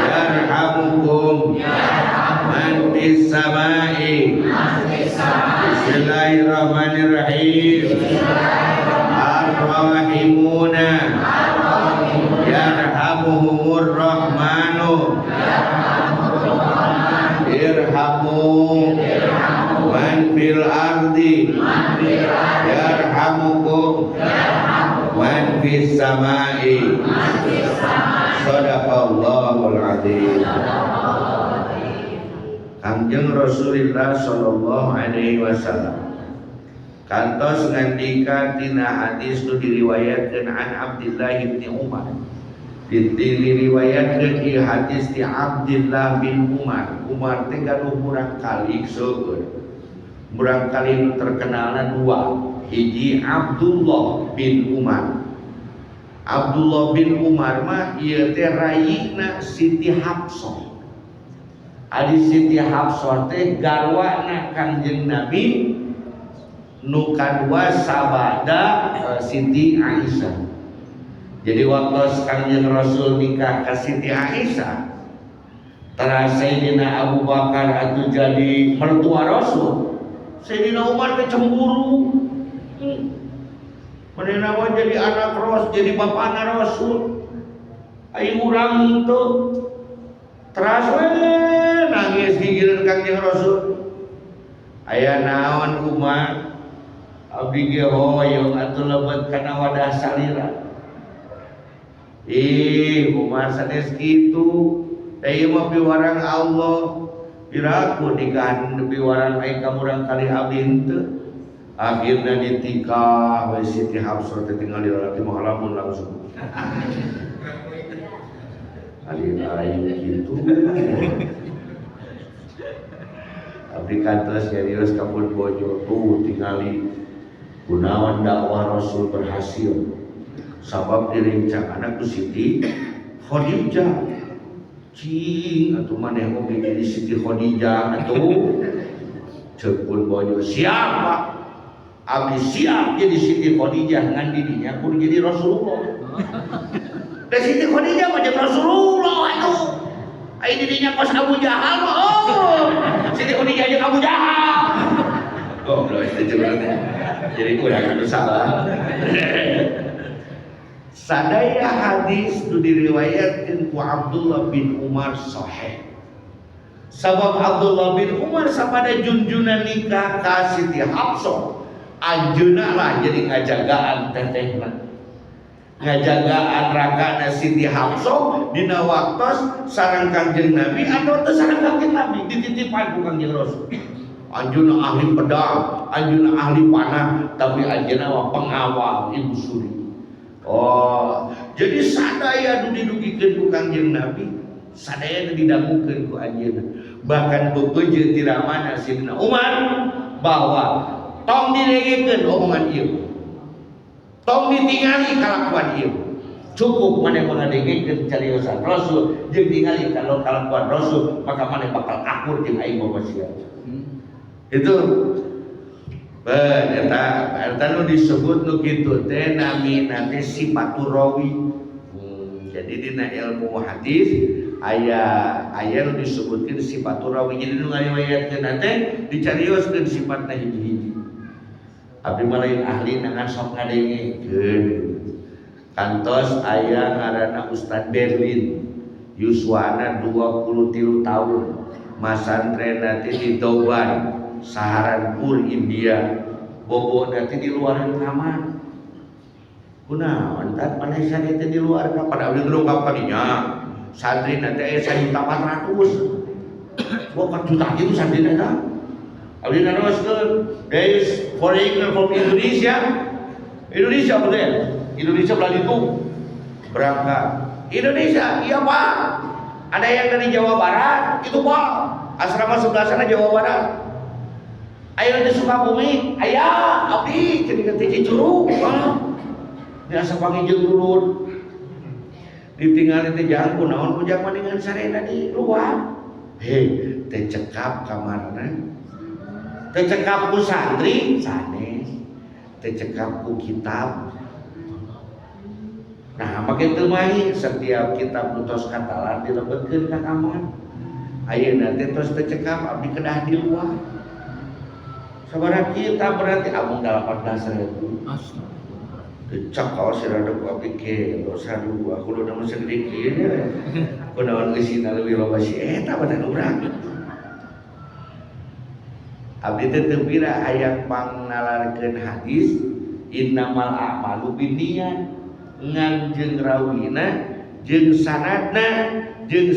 yarhamukum man fis samai. Bismillahirrahmanirrahim. Ar-Rahimuna yarhamuhumur Rahmanu irhamu man fil ardi yarhamukum man fis samai. Shadaqallahul adzim. Kangjeng Rasulullah sallallahu alaihi wasallam kantos ngandika tina hadis nu diriwayatkeun an Abdullah bin Umar. Diriwayatkeun ieu hadis ti Abdullah bin Umar. Umar teh gaduh murang kali seueur. Murang kali nu terkenalna dua. Hiji Abdullah bin Umar. Abdullah bin Umar mah ieu teh rayina Siti Hafsah. Adi Siti Hafsah teh garwana Kangjeng Nabi nu kadua sabada Siti Aisyah. Jadi waktu Kangjeng Rasul nikah ke Siti Aisyah, tara Sayyidina Abu Bakar atuh jadi mertua Rasul. Sayyidina Umar teh cemburu. Manehna mah jadi anak Rasul, jadi bapana Rasul. Ai urang itu teras we nangis gigireun Kangjeng Rasul. Aya naon Umar? Abdi ge hoyong atuh lebet kana wadah salira. Umar sanes kitu. Da ieu mah piwarang Allah. Piraku nikahan piwarang ai kamurang kali abdi henteu. Akhirna ditikah we Siti Hafsah teh tinggal di lalaki mah lamun langsung. Ali lain kitu. Abdi kantos serius kapun bojo tuh tingali gunawan dakwah Rasul berhasil. Sabab dirincang anak tu Siti Khadijah. Cing atuh maneh oge jadi Siti Khadijah atuh. Ceuk pun bojo siap Pak. Abdi siap jadi Siti Khadijah ngan didinya kudu jadi Rasulullah. Da Siti Khadijah mah jeung Rasulullah atuh. Ai didinya kos Abu Jahal mah oh. Siti Khadijah jeung Abu Jahal. Goblok itu cenah. Jadi kurang anu salah. Sadaya hadis nu diriwayatkeun ku Abdullah bin Umar sahih. Sabab Abdullah bin Umar sapada junjunan nikah ka Siti Hafsah. Anjeunna lah jadi ngajagaan tetehna. Ngajagaan rakana Siti Hafsah dina waktos sareng Kangjeng Nabi atau teu sareng Kangjeng Nabi dititipan ku Kangjeng Rasul. Anjeunna ahli pedang, anjeunna ahli panah, tapi anjeunna mah pengawal ibu suri. Oh, jadi sadaya nu didugikeun ku Kangjeng Nabi, sadaya nu didangukeun ku anjeunna. Bahkan bebeujeuh tiramana Sidina Umar bahwa tong didengekeun omongan ieu. Tong ditingali kalakuan ieu. Cukup maneh mengadengekeun cariosan Rasul jeung tingali kalau kalakuan Rasul, maka maneh bakal akur jeung aing babasian. Itu eta nu disebut nu kitu teh namina teh sifatur rawi. Jadi dina ilmu hadis aya nu disebutkeun sifatur rawi. Jadi nu ngariwayatkeun teh dicarioskeun sifatna hiji-hiji. Abdi mah lain ahli nangan sok ngadengekeun. Kantos aya ngaranna Ustad Berlin. Yuswana 23 tahun. Masantrenna teh di Dauban, Saharanpur, India. Bobo nanti di luar kamar. Kunaon tah maneh sare teh di luar kamar pada abdi gerung kapalinya. Santri nanti aya 1.400.000. Bokat juta itu santri teh. Abdi naroskeun, there is foreigner from Indonesia. Indonesia betul. Indonesia Belalitung. Berangkat. Indonesia, iya Pak. Ada yang dari Jawa Barat, itu Pak. Asrama sebelah sana Jawa Barat. Ayo di Sukabumi, ayah, abdi, jadi ketici curug, di Asapangi jeung Lulun, ditinggal itu jangku, naon kujang maningan sarena di luar, teh cekap kamarna, teh cekap ku santri, sanes, teh cekap ku kitab. Nah, makin temahi setiap kitab nutos katalan dilebetkeun ka kamar. Ayeuna teh tos teh cekap abdi kedah di luar. Sabaraha kita berarti amung 18.000. Dicak kaos rada ku abdi ke dosa dua kudu nama segede kieu. Kunaon geusina leuwih loba si eta badan urang. Abdi teh teu pira aya pangnalarkeun hadis innamal a'malu binniyat. Ngan jeung rawina jeung sanadna jeung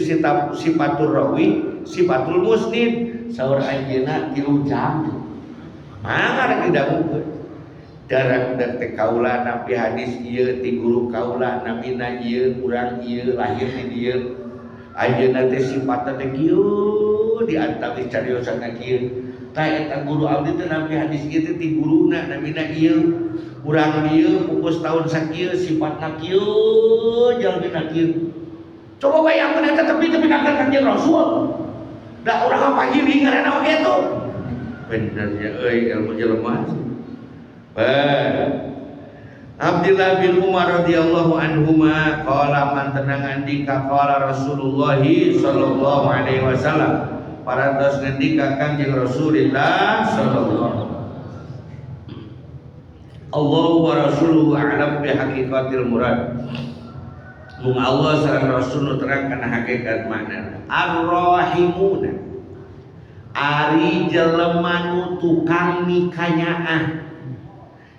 sifatur rawi sifatul musnid saur anjeunna 3 jam mangga rek didangukeun darah teh kaula napi hadis ieu ti guru kaula namina ieu urang ieu lahir di dieu anjeunna teh sifatna teh kieu di antawis cariosanna kieu tah eta guru abdi teh napi hadis ieu teh ti guruna namina ieu urang dieu pupus tahun sakieu sifatna kieu jalmina kieu. Coba bayangkeun eta tepi-tepi ka Kanjeng Rasul. Da urang pahiring ngaranna oge tuh. Benernya euy ilmu jelema. Abdullah bin Umar radhiyallahu anhuma qala man tenang andika qala Rasulullah sallallahu alaihi wasallam. Parantos ngendika Kanjeng Rasulullah sallallahu Allah wa rasuluhu a'lam bi haqiqatil murad. Mung Allah sareng Rasul terangkan hakikat makna. Ar-rahimuna ari jelema nu tukang mikanyaah.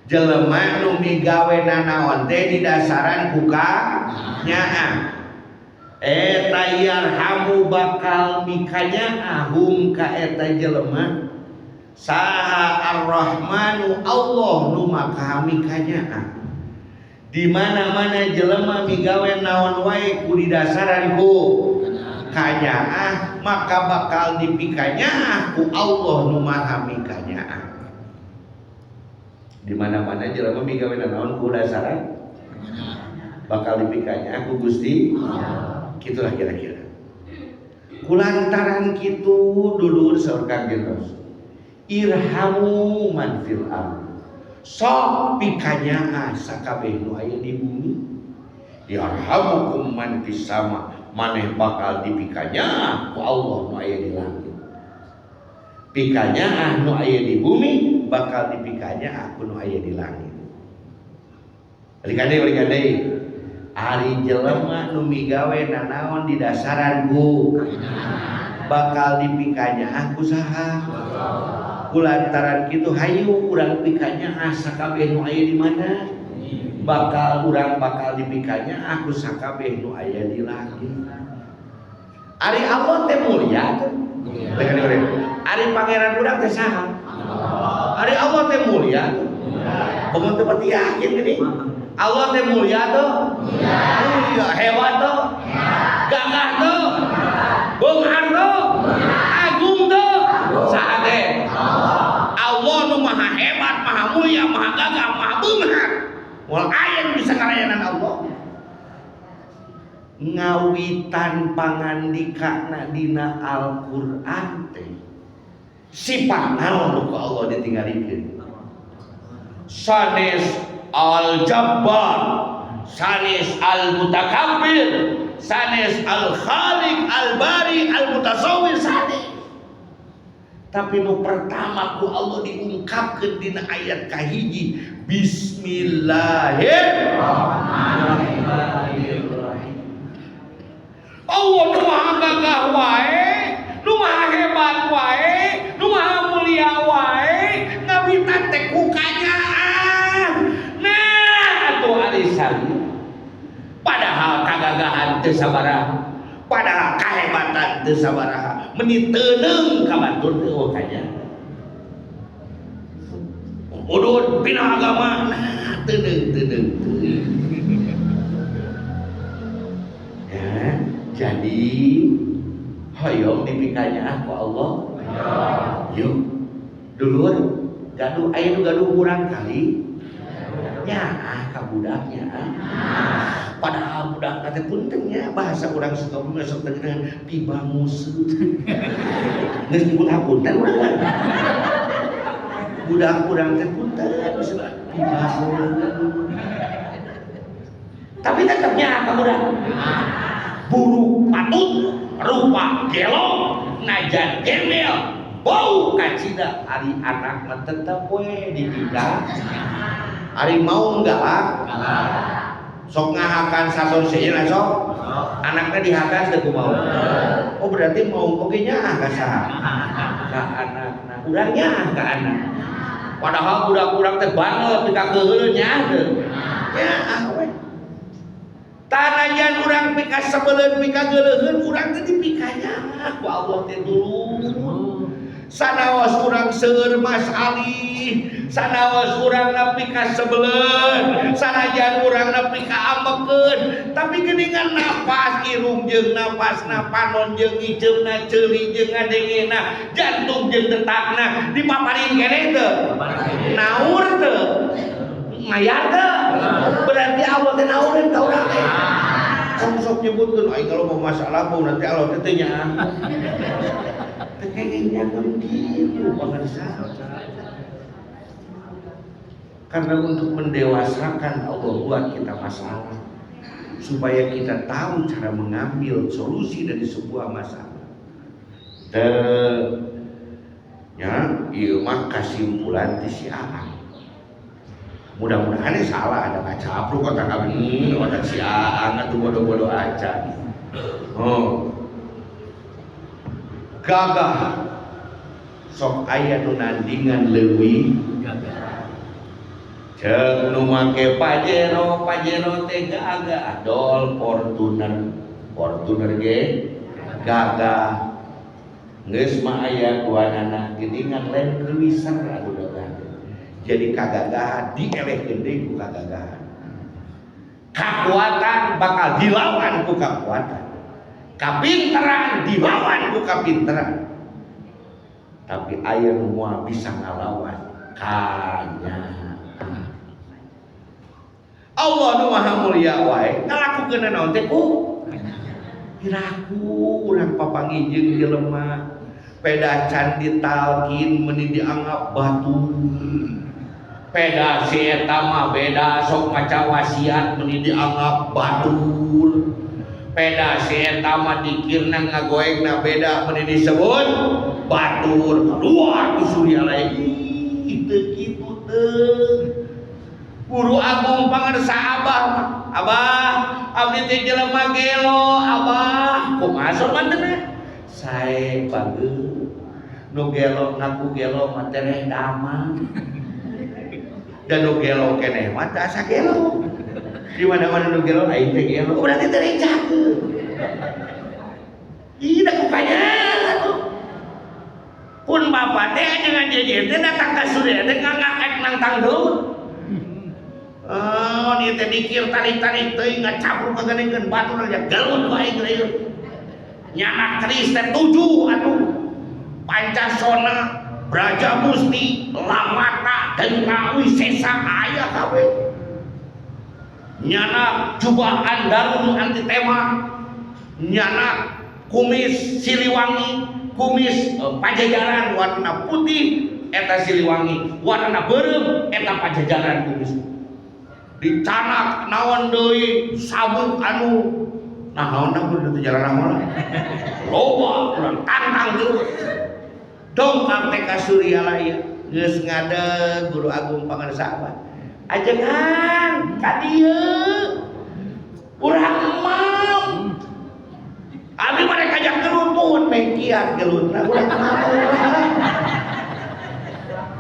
Jelema nu migawe nanaon teh di dasaran buka nyaah. Eta yarhamu bakal mikanyaah hum ka eta jelema saha ar-rahmanu Allah nu maka mikanyaah. Di mana-mana jelema migawe naon wae ku di dasaran ku kanyaah maka bakal dipikanyaah ku Allah nu maha mikanyaah. Di mana-mana jelema migawe naon ku dasaran bakal dipikanyaah ku Gusti kitulah kira-kira. Kulantaran kitu dulur saur Kangjeng Rasul irhamu man fil ardh sok pikanyaah sakabeh nu aya di bumi yarhamukum man fis sama maneh bakal dipikanyaah ku Allah nu aya di langit. Pikanyaah nu aya di bumi bakal dipikanyaah ku nu aya di langit. Balik-balik ari jelema nu migawe nanaon di dasaran ku bakal dipikanyaah ku saha kulantaran kitu hayu urang pikanyaah sakabeh nu aya di mana bakal urang bakal dipikanyaah ku sakabeh nu aya di langit. Ari Allah teh mulia tuh. Ari pangeran urang teh saha? Ari Allah teh mulia tuh. Bangun teu pati yakin gini. Allah teh mulia tuh. Mulia, hebat tuh. Gagah tuh. Beunghar tuh. Agung tuh. Saha teh? Allah nu maha hebat, maha mulia, maha gagah, maha beunghar. Moal aya nu bisa ngarayanan Allah. Ngawitan pangandikana dina Al-Qur'an teh sifat naon ku Allah ditinggalikeun. Sanes Al-Jabbar, sanes Al-Mutakabbir, sanes Al-Khaliq, Al-Bari, Al-Mutasawwir sanes. Tapi nu pertama ku Allah diungkapkeun dina ayat kahiji Bismillahirrahmanirrahim. Allah nu maha gagah wae, nu maha hebat wae, nu maha mulia wae, ngawitan teh ku kanyaah. Nah, atuh alisan. Padahal kagagahan teu sabaraha, padahal kahebatan teu sabaraha, meuni teuneung ka batur teu kanyaah. Udud pina agama, nah teuneung. Ya, jadi hoyong dipikanyaah ku Allah. Yuk, dulur gaduh aya nu gaduh urang kali. Nyaah ka budaknya. Padahal budak teh punten nya bahasa urang Sukabumi sok teh pibanguseut. Geus nyebut hapunten urang. Budak urang teh punten pibanguseut. Tapi tetep nyaah ka budak. Buruk patut rupa gelong najan gembel bau kacida ari anak mah tetep we dipika ari mau galak sok ngahakan sason seueur sok anakna dihakan teu kumaha. Oh berarti mau oge nyaah ka saha ka anakna urang nyaah ka anak padahal budak urang teh banget dikakeun nyaah teu nyaah we. Tanajan urang pika sebeleun pika geuleuheun urang teh dipikanyaah ku Allah teh dulu. Sanaos urang seueur Mas Ali, sanaos urang nepi ka sebeleun, sanajan urang nepi ka ambekeun, tapi geuningan napas irung jeung napasna, panon jeung iceumna, ceuli jeung ngadengena, jantung jeung detakna dipaparin keneh teu? Naur teu? Mayar teu? Berarti Allah teh naureun ka urang teh. Kamu sok nyebutkeun aing kalau mau masalah mau nanti Allah teh teu nyaah. Teh kengengnya kieu bangsa. Karena untuk mendewasakan Allah buat kita masalah supaya kita tahu cara mengambil solusi dari sebuah masalah. Ya, ieu mah kasimpulan ti si Aang. mudah-mudahan ini salah ada ngacapruk otak kami otak si Aang tuh bodoh-bodoh aja. Gagah sok aya nu nandingan leuwih ceuk nu make Pajero teh gagah dol Fortuner ge gagah geus mah aya duanana geuningan lain keuliser budak-budak. Jadi kagagahan dielehkeun deui ku kagagahan. Kakuatan bakal dilawan ku kakuatan. Kapinteran dilawan ku kapinteran. Tapi aya nu moal bisa ngalawan kanya. Allah nu Maha Mulia wae ngalakukeun naon teh ku piraku urang papangijing jelema peda can ditalkin meuni dianggap batu. Peda si eta mah beda sok maca wasiat meuni dianggap batul. Peda si eta mah dikirna ngagoengna beda meuni disebut batur. Keluar ku surya lain teu kitu teu. Guru Agung pangarsa Abah abdi teh jelema gelo Abah kumaha somanteuna sae bageus nu gelo ngaku gelo mah teh damang. Dan nu gelo keneh mah teu asa gelo. Di mana-mana nu gelo aing teh gelo. Berarti teh recakeun. Ih da kukanya tuh. Pun bapa teh ajengan jejer teh datang ka surya teh ngangak nang tangdeung. Dia teh dikir tarik-tarik teuing ngacapruk kaganengkeun batur aja galut wae geus. Nyana keris teh 7 atuh. Pancasona Braja Musti, Lamata, Dengka, Wisesa aya kabeh. Nyana jubah Andarun anti tema. Nyana kumis Siliwangi, kumis Pajajaran warna putih eta Siliwangi, warna beureum eta Pajajaran kumis. Dicanak naon deui sabuk anu naon teh jalan naon loba urang tantang terus. Dongkap teh ka surya laya geus ngadeg Guru Agung pangarsa ajengan ka dieu urang mau abi mereka ajak geluntun mengkian gelutna urang mau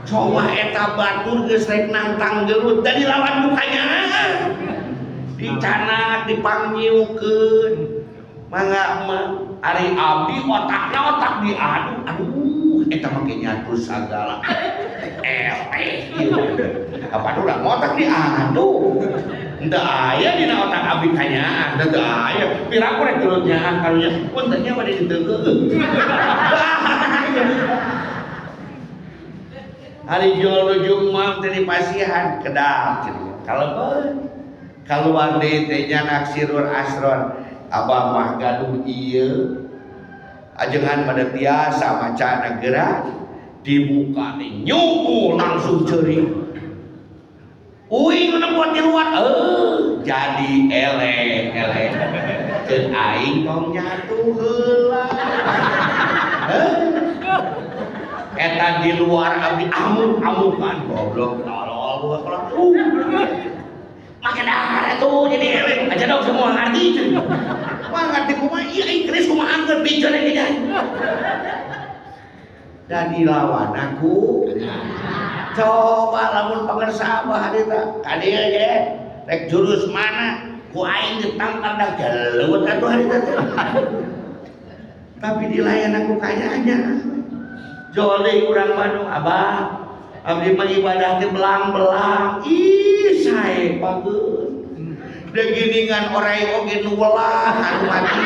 coba eta batur geus rek nantang gelut dan dilawan mukanya dicanak dipangnyukeun mangga mah ari abdi otakna otak diadu aduh eta make nyatu sagala ieu apa udah otak diadu henteu aya dina otak abdi kanyaan henteu aya piraku rek gelut nyaan karunya pun teh nya bade diteugeun hari jual Jumat dari pasihan kedap kalau wandi tehnya naksirur asron abah mah gaduh ieu ajengan pada tiasa maca negara dibuka teh nyumu langsung ceuring uing nempot di luar jadi eleh ceun aing tong nyatu heula eta di luar abdi amuk-amukan goblok tolol gua kalau makin dahar itu jadi elek aja dong semua ngerti cuy wah ngerti kumaha iya Inggris kumaha angker pijon ini jadi dan dilawan aku coba lamun pangarsa abah eta kadieu ge rek jurus mana ku aing ditangkal da gelut atuh hari teh tapi dilayan aku kayaknya joleh urang Bandung abah abdi mah ibadah teh belang-belang ih sae bageus da geuningan orai oge nu welah anu mati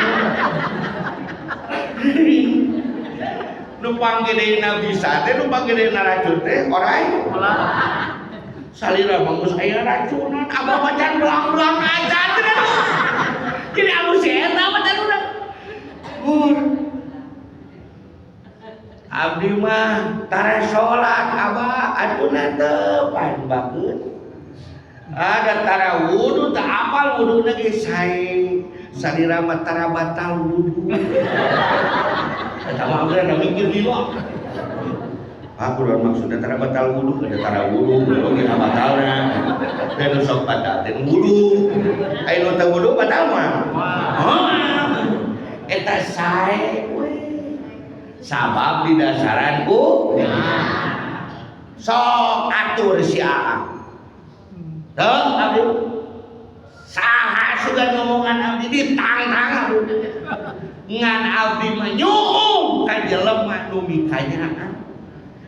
nu panggedeuna bisa teh nu panggedeuna racun teh orai welah salira manggus aya racunan abah macan belang-belang aja teh jadi alus eta macan urang abdi mah tare salat abah aduna teu pan bageus ada tara wudu teu apal wuduna ge sae salira mah tara batal wudu eta mah urang mikir lila Aku udah maksudnya tara batal wudu, ada tara wudu, oke batalna. Dan sok batal teh wudu. Aya nu teu wudu batal mah. Eta sae we. Sabab didasaran ku sok atur si Aang. Teu abdi. Saha sugan ngomongan abdi ditantang abdi. Ngan abdi mah nyuung ka jelema nu mikanyaan.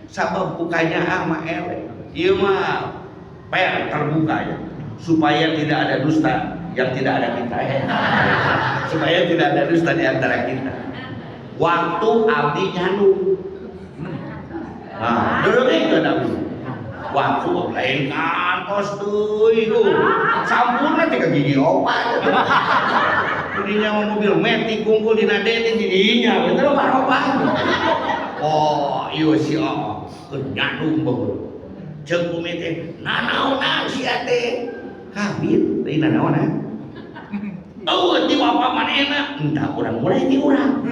Sabab kukanya mah elek. Ieu mah per terbuka ya. Supaya tidak ada dusta yang tidak ada kita ya. Supaya tidak ada dusta di antara kita. Waktu abdi nyanu. Nah, dulu itu abdi. Waktu lain kantos teuy ku. Sampurna teh ka gigi opat. Dinya mobil metik kumpul dina dete didinya bener opat. Oh, iya si O, kenyadung banget. Cek bumi teh, nanaonan si ate, kawin, tapi nanaonan. Oh, ti bapak manehna, entah orang mulai ti urang.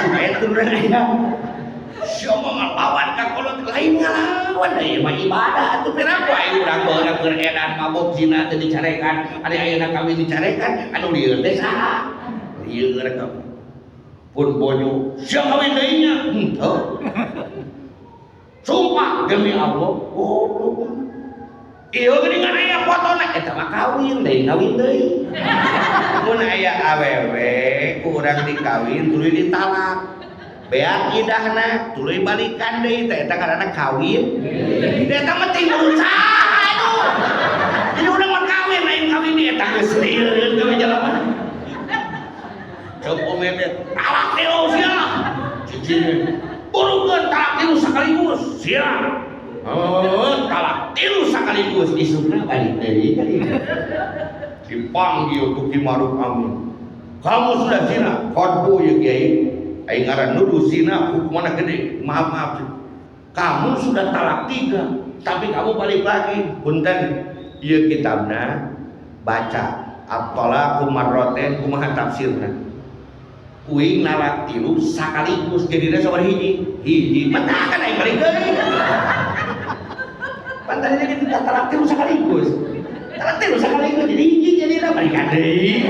Supaya turun ayam. Siapa ngelawan kakolot lain ngelawan, ieu mah ibadah atuh piraku aya urang beurang beredan mabok zina teu dicarekan, ade ayeuna kawin dicarekan, anu lieur teh saha? Lieur kawin. Pun bonyo siapa kawin deui nya henteu sumpah demi Allah goblok ieu geuningan aya fotona eta mah kawin deui mun aya awewe ku urang dikawin tuluy ditalak beak idahna tuluy balikan deui teh eta ngaranna kawin eta mah teh usaha atuh jadi urang mah kawin lain kawin di eta geus lieur ka jalema coba mepet talak tilu sia cicing burukeun talak tilu sekaligus sia talak tilu sekaligus isukna balik deui ka dieu dipanggil ku Ki Maruf Amin kamu sudah zina khotbu ya Kiai aing ngaran nuduh zina hukumanna gede maaf kamu sudah talak 3 tapi kamu balik lagi punten ieu kitabna baca at-talaqu marratain kumaha tafsirna uing nalak tilu sakaligus jadina sabar hiji mata kan aing balik deui pantainya kita talak tilu sakaligus jadi hiji jadina balikan deui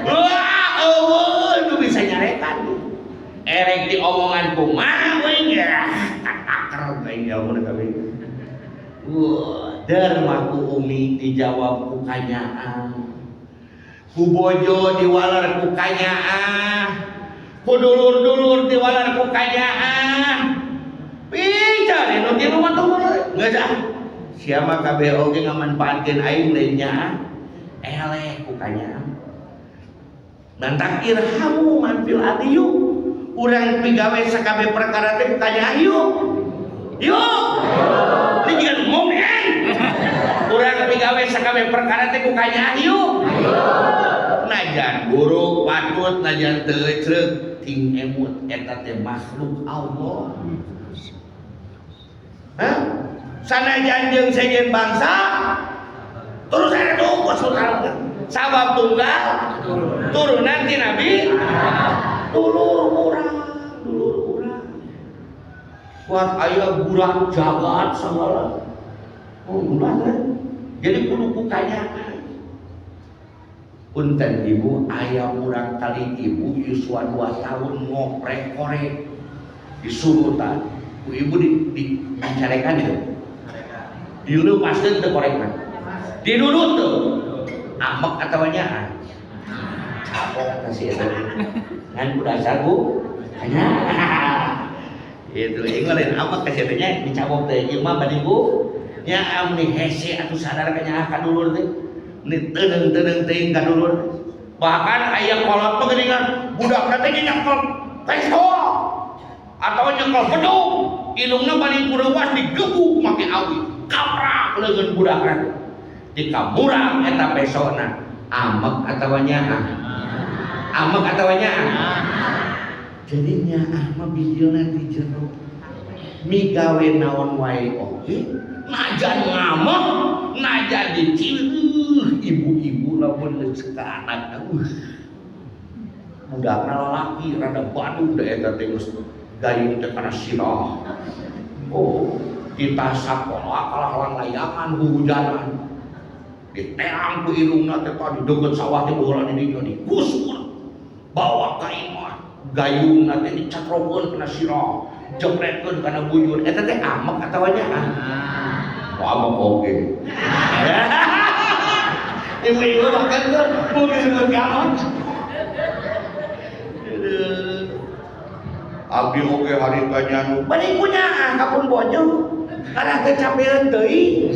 wah eueuh nu bisa nyarekan erek di omongan kumaha we ya taker aing ilmu kabeh wah derma ku umi dijawab ku kanyaan ku bojo diwalar ku kanyaan ku dulur-dulur diwalar ku kanyaan pijar anu tilu mah tuluy geus ah sia mah kabeh oge ngamanfaatkeun aing lainnya eleh ku kanyaan dan takir hamu manfil adiyu urang pigawe sakabeh perkara teh ku kanyaan yuk ini jangan momen urang pigawe sakabeh perkara teh ku kanyaan yuk najan buruk patut najan teu ceuk ting emut eta teh makhluk Allah. Hah? Sanajan jeung sejen bangsa terus ada tunggu saudara. Sabab tunggal turunan ti Nabi dulur urang. Kuat aya burak jagat segala. Oh, burak kan? Jadi kudu kukanyaan. Punten ibu ayah urang kali ibu yuswa 2 tahun ngoprek-korek disurutan ku ibu dicarekan itu dilu pasti teu korekna didudut tuh amek atau nyaan capok kasih eta ngan dasar bu hanya itu ingin amek kasih eta nya dicabok teh ieu mah bani bu nya amni hese atuh sadar ka nya ka dulur teh ini teneng ting ka dulur bahkan aya kolot pengeningan budak teh nyekel pistol atau nyekel pedung ilungna balik kureuwas digebuk make awi kaprak leungeun budakna di kamurang eta pesona amek atawa nyaah jadi nyaah mah bijilna di jero migawe naon wae oge najan ngamek najan dicieuh ibu-ibu lamun leus ka anak budakna lalaki rada badung da eta teh geus gayung teh kana sirah Oh, kita sakola kalah layangan hujanan. Diterang ku irungna teh di deket sawah teh bola di dieu digusur. Bawa ka imah, gayungna teh dicatrokeun kana sirah, jepretkeun kana buyur. Eta teh amek atawa nyaha? Amek oge. Ibu-ibu makan kan, mungkin amek. Abdi oge haritanya nu bari punya kapun bojo. Karena kecapean deui.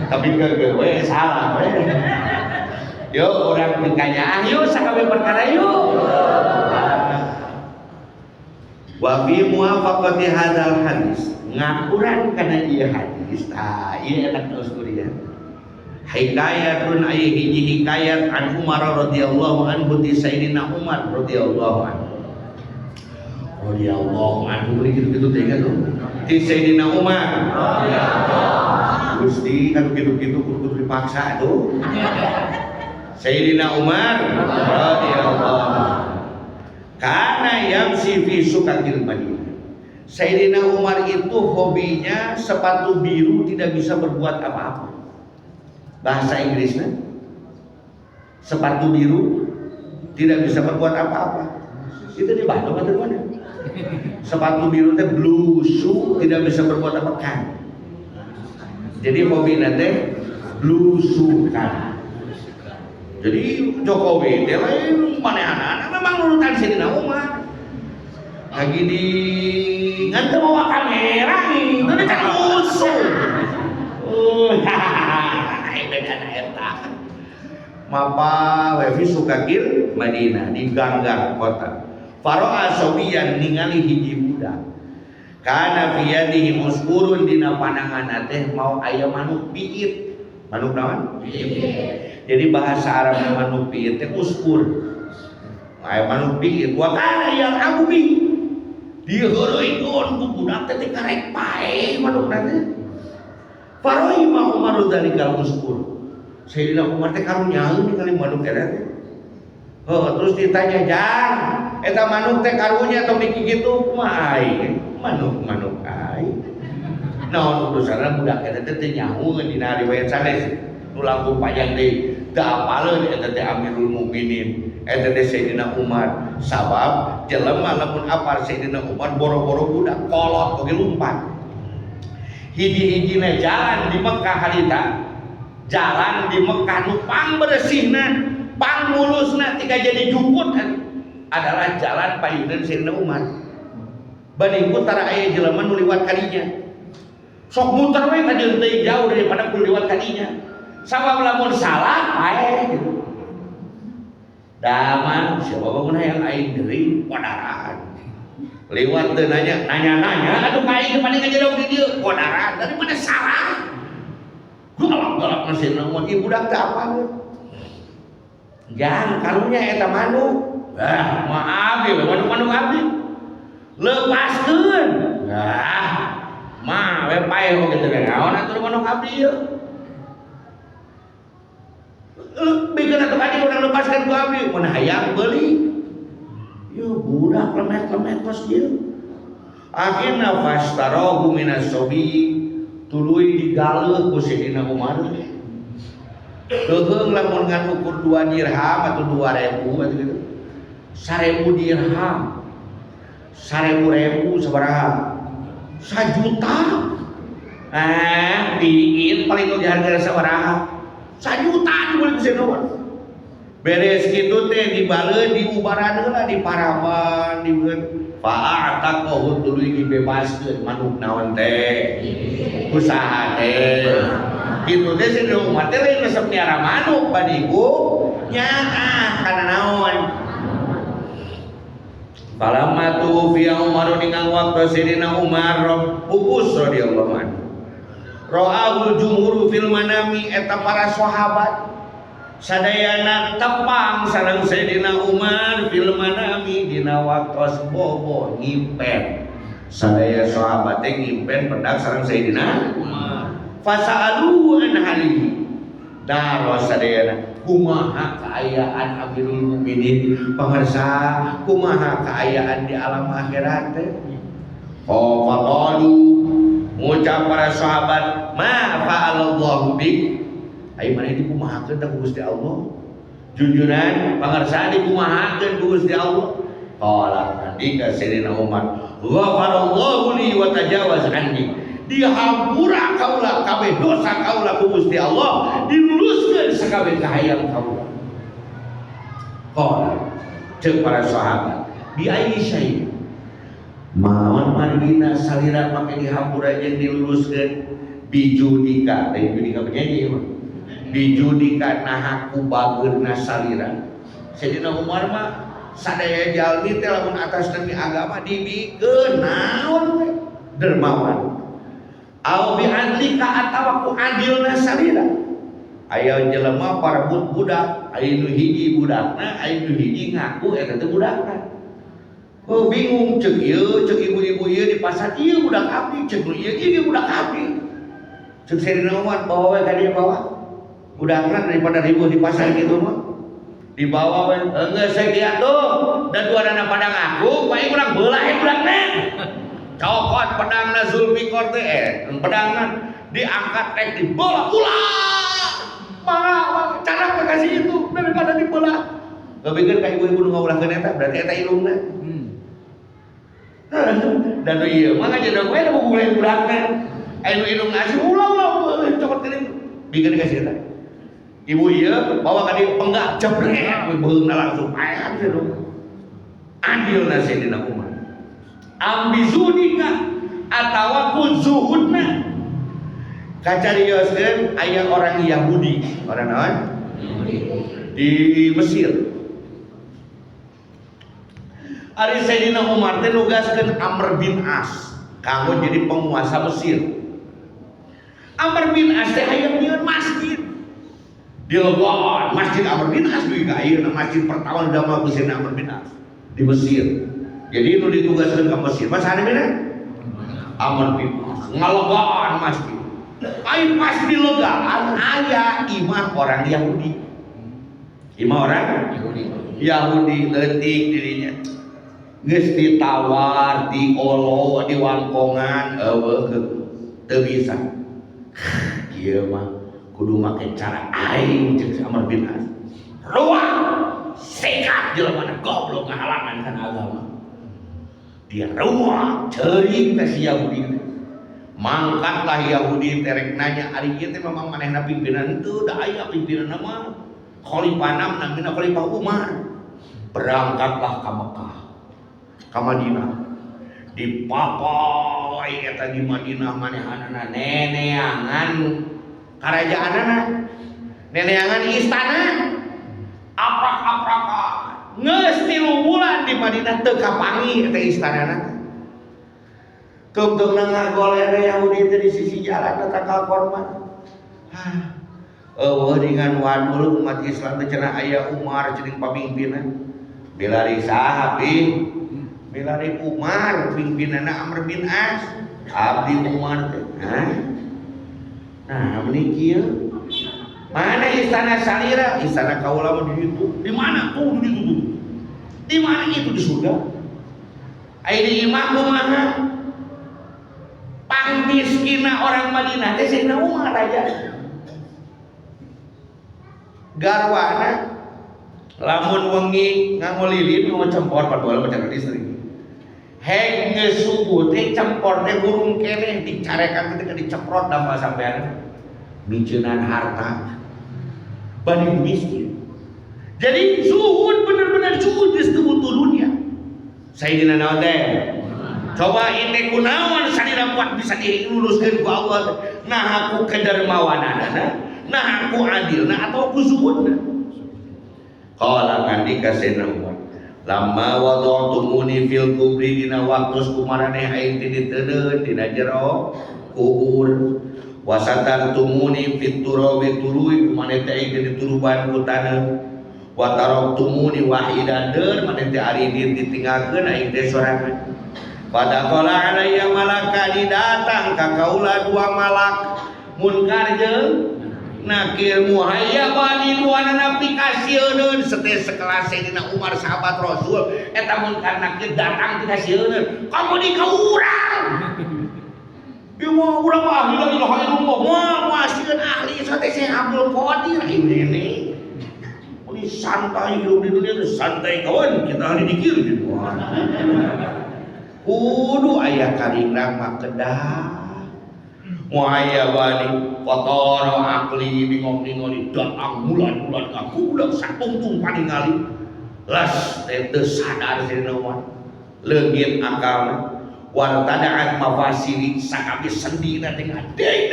Tapi geue salah we. Yuk orang berkaya, yuk sakabe perkara yuk. Wa fi muwafaqati hadzal hadis, ngakuran kana ieu hadis. Tah, ieu enak terus kuliah. Hikayatun aya hiji hikayat an Umar radhiyallahu anhu ti Sayyidina Umar radhiyallahu anhu. Radhiyallahu anhu gitu teh kan ti Sayyidina Umar radhiyallahu. Gusti kan kitu-kitu kudu dipaksa tuh. Sayyidina Umar radhiyallahu karena yamsi fi sukatil Madinah. Sayyidina Umar itu hobinya sepatu biru, tidak bisa berbuat apa-apa. Bahasa Inggrisnya sepatu biru tidak bisa berbuat apa-apa. Itu di Bandung atau di mana? Sepatu biru teh blue shoe tidak bisa berbuat apa-apa. Jadi hobi teh blue shoe kan. Jadi Jokowi dia lain manehana memang nurutan Sayyidina Umar. Lagi di nganteu bawa kamera nih, tadi kan musuh. Bedana eta. Mapa we sukakil Madinah di ganggang kota. Faro'a sawiyan ningali hiji budak. Kana fi yadihi muskurun dina pandangan teh mau aya manuk piit. Manuk naon? Piit. Jadi bahasa Arab manuk piit teh uskur. Aya manuk piit wa kana yang abubi. Diheureuykeun ku budak teh karek pae manuk teh. Faroi ma Umar dzalikal uskur. Sayyidina Umar teh karunyaeun ningali manuk eta teh. Terus ditanya, "Jang, eta manuk teh karunya atau biki kitu kumaha ai?" Manuk ai. Naon urusanna budak eta teh nyaho dina riwayat sanes. Nu langkung panjang deui. Da apaleun eta teh Amirul Mukminin. Eta teh Sayyidina Umar. Sabab jelema lamun apal Sayyidina Umar boro-boro budak kolot oge lumpat. Hiji-hijina jalan di Mekah harita. Jalan di Mekah nu pangberesihna, pangmulusna tika jadi jukut adalah jalan payunan Sayyidina Umar. Banding tara aya jelema nu liwat kadinya. Sok muter we ka dieu teh jauh daripada ku liwat kadinya. Sabab lamun salah ae gitu. Daman siapa bangun hayang aing deui kodaran. Liwat teu nanya, aduh ka aing paling ngajedog di dieu kodaran daripada salah. Galak-galak Sayyidina Umar ieu budak teh apa we? Jang karunya eta manuk. Maaf ya manuk-manuk abdi. Lepaskeun. Mah we pae oge teh naon atuh manuk abdi ieu. Bikin atuh kadi urang lepaskeun ku abdi, mun hayang beuli. Yo budak lemet-lemet kos ieu. Akhirna fastarahu minas sobi tuluy digaleuh ku Sayyidina Umar. Deung lamun ngukur 2 dirham atau 2000 atuh gitu. 1000 dirham. 1000 sabaraha? 1 juta. Diin paling nu diharga sabaraha? 1 juta dibeli ku Sayyidina Umar. Beres kitu teh dibaleun diubaraneun lah di paraban dibeun. Fa'ataqahu tuluy dibebaskeun manuk naon teh? Usaha teh. Kitu teh Sayyidina Umar teh lain resep niara manuk badiku nyaah kana naon? Falamma tufiya Umar dengan waktu Sayyidina Umar pupus radhiyallahu anhu. Ra'ahul jumhur fil manami eta para sahabat sadayana tepang sareng Sayyidina Umar fil manami dina waktos bobo ngimpen. Sadaya sahabat teh ngimpen pendak sareng Sayyidina Umar. Fasa'alu an halihi. Daro sadayana kumaha kaayaan Amirul Mukminin pamirsa, kumaha kaayaan di alam akhirat teh? Faqalu Ngucap para sahabat, ma fa'alallahu bik. Ai mana dikumahakeun ka Gusti Allah. Junjunan pangarsaan dikumahakeun ku Gusti Allah. Qala andika Sayyidina Umar, ghafarallahu li wa tajawaz anni. Dihampura kaula kabeh dosa kaula ku Gusti Allah, diluluskeun sakabeh kahayang kaula. Qala ceuk para sahabat, bi ayyi syai' maon margina salira make dihampura jeung diluluskeun bijudika, judika penyanyi mah. Bijudika nahaku bageurna salira. Sayyidina Umar mah sadaya jalmi teh lamun atas demi agama dibikeun naon we dermawan. Au bi adlika atawa ku adilna salira. Aya jelema parebut budak, aya nu hiji budakna, aya nu hiji ngaku eta teh budakna. Oh bingung ceuk ieu, ceuk ibu-ibu ieu di pasar ieu budak abdi, ceuk ieu budak abdi. Ceuk Sayyidina Umar bawa we ka dieu bawa. Budakna daripada ribuh di pasar gitu mah. Dibawa we geus saya tuh dan dua dana pada ngaku, bae urang beulah budakna. Cokot pedangna Zulfikar teh pedangna diangkat dibelah ulah. Mangga cara kasih itu daripada dibelah. Gabikeun ka ibu-ibu nu ngawulahkeun eta berarti eta ilungna. Dan ieu mah ngajeunna we da buguleh budakna. Anu ilungna asih ulah cokot teh bikeun kasih eta. Ibu ieu bawa ka dieu penggak jebrek we beungna langsung paehan teh adilna Sayyidina Umar. Ambizudika atawa ku zuhudna. Kacarioskeun aya orang Yahudi, orang naon? Di Mesir. Ari Sayyidina Umar teh nugaskeun Amr bin As kanggo jadi penguasa Mesir. Amr bin As teh hayang nyieun masjid. Di Lebanon, Masjid Amr bin As juga ayeuna masjid pertama damel ku Sayyidina Amr bin As di Mesir. Jadi nu ditugaskeun ka Mesir, masa ada beda? Amr bin As ngalegaan masjid. Ayo pas di legaan aya imah orang Yahudi. Imah orang Yahudi leutik dirinya. Geus ditawar, diolo, diwangkongan, teu bisa. Ieu mah kudu make cara aing ceuk Amr bin As. Ruang sekat jelema goblok ngahalangan kana agama. Dia ruang ceuing teh si Yahudi. Mangkatlah Yahudi terek nanya ari ieu teh memang manehna pimpinan teu da aya pimpinanna mah khalifahna namina Khalifah Umar. Berangkatlah ka Mekah, ka Madinah. Dipapai eta di Madinah manehanana neneangan karajaanana, neneangan istana. Aprak-aprakan geus 3 bulan di Madinah teu kapangi eta istanana. Tungtung ngagolere Yahudi teh di sisi jalan eta ka korban. Eueuh dengan wadul umat Islam teh cenah aya Umar jeung pamimpinna. Bilari saha pi? Bilari Umar pimpinanna Amr bin As. Abdi Umar teh. Nah, meni kieu. Mana istana salira? Istana kaula mah di ditu. Di mana? Tuh di ditu. Di mana itu di surga? Ai di imah kumaha? Pangmiskina orang Madinah teh Sayyidina Umar aja. Garwana lamun wengi ngangolilin nu cempor padual macam istri. Heng geus subuh teh cempor teh burung keneh dicarekan teh diceprot damel sampean miceunaan harta bani miskin. Jadi zuhud bener-bener zuhud di sebuah dunia. Sayyidina naon teh? Coba ini kunaon sadina buat bisa diluluskeun ku Allah. Nah aku kedermawanana, nah aku adilna atau aku zuhudna. Qala ngandika Sayyidina Umar, lamma wada'tumuni fil kubri dina waktu kumaraneh aing ti diteudeun dina jero kubur. Wasatartumuni fit turabi tuluy kumaneh teh aing dituruban ku taneuh. Wa taraktumuni wahidan deur maneh teh ari ditinggalkeun aing teh sorangan. Pada kola alaiya malakani datang ka kaula 2 malak munkar jeung nakir muhayyabani duanana pikasieun seteh sekelas Sayyidina Umar sahabat Rasul eta munkar nakir datang pikasieun kamu di ka urang Ieu mah urang mah ahli la ilaha illallah. Moal sieun ahli sate Syekh Abdul Qadir ini. Ini santai hidup di dunia itu santai kawan kita hari dikir gitu. Kudu aya karingrang mah kedah. Moal aya bani kotor akli bingung-bingung datang bulan-bulan ngaku udah satungtung paningali. Las teu sadar sirina mah. Leungit akal wartada'at mafasili sakabe sendina dengan deng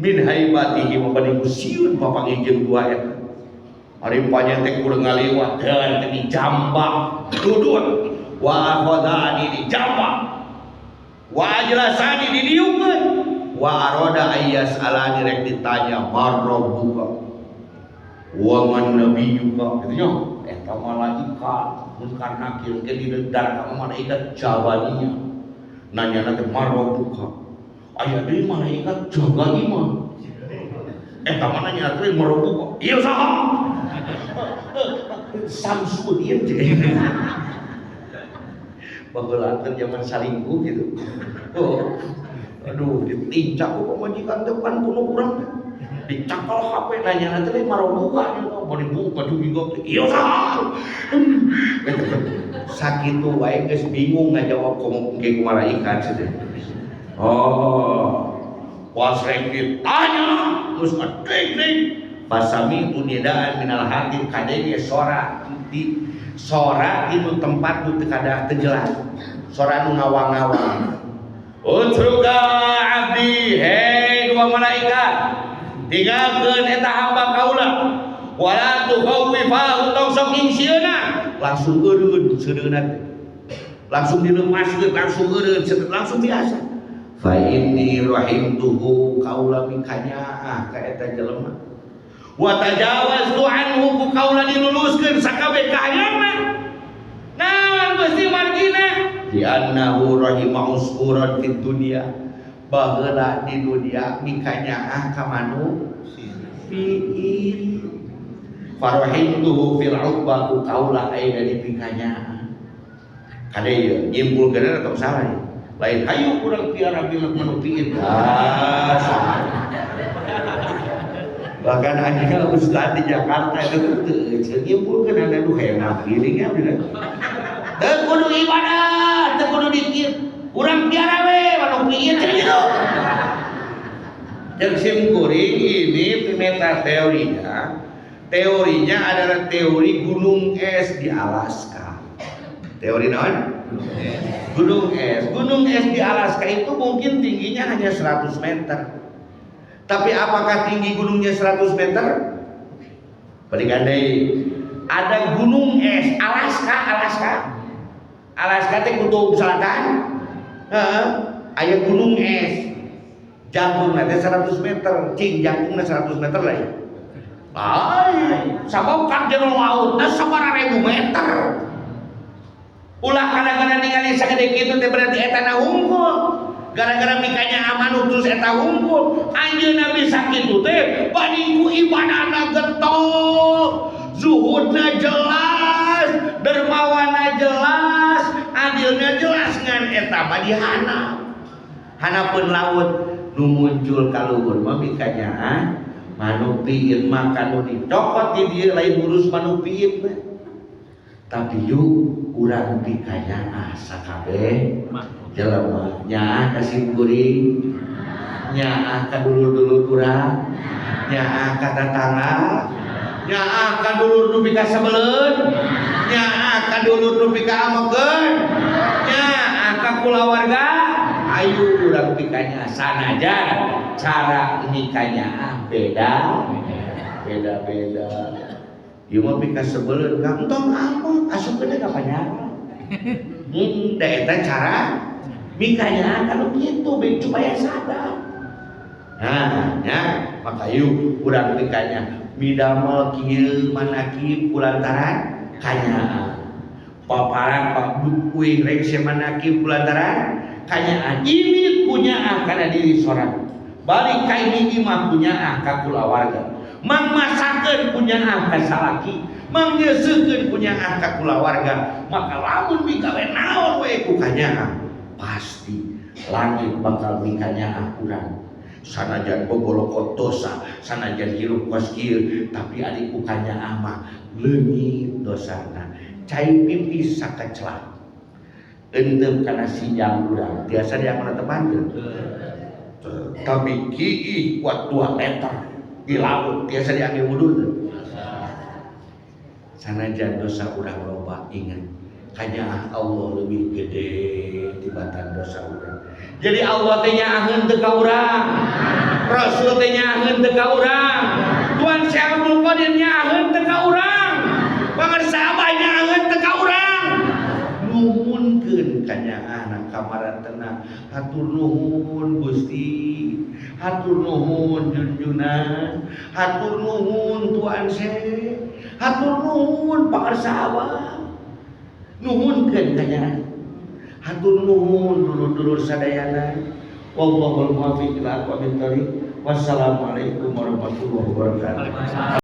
min haibatihi mabani sieun papangeujeun dua eta. Ari panyentek urang ngaliwat dan di jambak dudut wa akhadani di jambak wa ajlasani di dieukeun wa aroda ayyas alani rek ditanya marrabbuka wa man nabiyyuka gitu nya eta malaikat mun karena kieu ke di darah malaikat jawabnya nanya teh marrabbuka aya deui malaikat jaga imah eta mah nanya teh marrabbuka ieu saha Samsudin bageulakeun zaman salingkuh gitu. Oh, aduh ditincak ku pamajikan depan kuno urang dicakal HP nanya nanti marabbuka gitu mau dibuka juga iya saha sakitu wae geus bingung ngajawab ke malaikat gitu. Oh pas rek ditanya terus adeng pasami itu nidaan minal hati kadenge sora di sora itu tempat nu teu kada teu jelas sora nu ngawang-ngawang utruka abdi hei dua malaikat tinggalkeun eta hamba kaula wala tukhawwifa tong sok insieuna langsung eureun seudeuna langsung dilepaskeun langsung eureun langsung biasa fa inni rahimtuhu kaula mikanya ka eta jelema wa tajawaztu anhu ku kaula diluluskeun sakabeh kahayanna naon Gusti margina di annahu rahimahu uskuran fid dunya baheula di dunia mikanya ka manu fiil farahimtuhu fil uqba ku kaula aya di mikanya kadeu nyimpulkeun atau salah lain hayu urang piara bilang manu fiil bahkan ada ustaz di Jakarta itu nyimpulkeun anu hayang pilingnya bener teu kudu ibadah teu kudu dikir urang piara we manu pieu gitu yang simkuring ini meta teorinya adalah teori gunung es di Alaska teori naon? Gunung es di Alaska itu mungkin tingginya hanya 100 meter tapi apakah tinggi gunungnya 100 meter? Balikan deui. Ada gunung es Alaska teh kutub selatan. Aya gunung es. Jangkungna teh 100 meter, cing jangkungna 100 meter lain. Sabab kan jero lautna sabaraha meter. Ulah kadang-kadang ningali sagede kitu teh berarti eta na unggul. Gara-gara mikanya aman terus eta unggul anjeunna bisa kitu teh bani ku ibadahna getol zuhudna jelas dermawana jelas adilna jelas ngan eta mah dihana hanapeun laut nu muncul ka luhur mah mikanya manu piit maka nu dicokot di dieu lain urus manu piit tapi yuk urang pikanya sakabeh jelema nyaah ka simkuring nyaah ka dulur-dulur urang nyaah ka tetangga nyaah ka dulur nu pika sabeleun nyaah ka dulur nu pika amokeun nyaah ka kulawarga ayo urang pikanya sanajan cara nikahnya beda ieu mah pika sabeleun ka entong apa asupkeun ka panjang da eta cara mikanya kalau gitu supaya sadar maka yuk urang mikanya midamel kieu manaki kulantaran kanyaan paparan pabukui rek manaki kulantaran kanyaan ini punya kana diri sorang balik ka ini mah punya ka kulawarga mangmasakeun punya ka salaki manggeusekeun punya ka kulawarga maka lamun migawe naon we ku kanyaan pasti langit bakal mikanya urang. Sanajan bobolokot dosa, sanajan hirup kos kieu, tapi ari ukanya mah leungit dosana. Cai pipis sakaclak. Eunteum kana sinjang urang, tiasa diangona tepanteun. Tapi kiih kuat 2 meter di laut tiasa diambil wudu teu. Sanajan dosa urang loba inget kanyaah Allah lebih gede tibatan dosa urang. Jadi Allah teh nyaaheun teu ka urang. Rasul teh nyaaheun teu ka urang. Tuhan Syekh Abdul Qadir nyaaheun teu ka urang. Pangar sahabat nyaaheun teu ka urang. Nuhunkeun kanyaahna kamaranteuna. Hatur nuhun Gusti. Hatur nuhun junjunan. Hatur nuhun Tuhan Syekh. Hatur nuhun pangar sahabat. Nuhunkeun kanyaah. Hatur nuhun dulur-dulur sadayana. Wallahul muwaffiq ila aqwamit thoriq. Wassalamualaikum warahmatullahi wabarakatuh.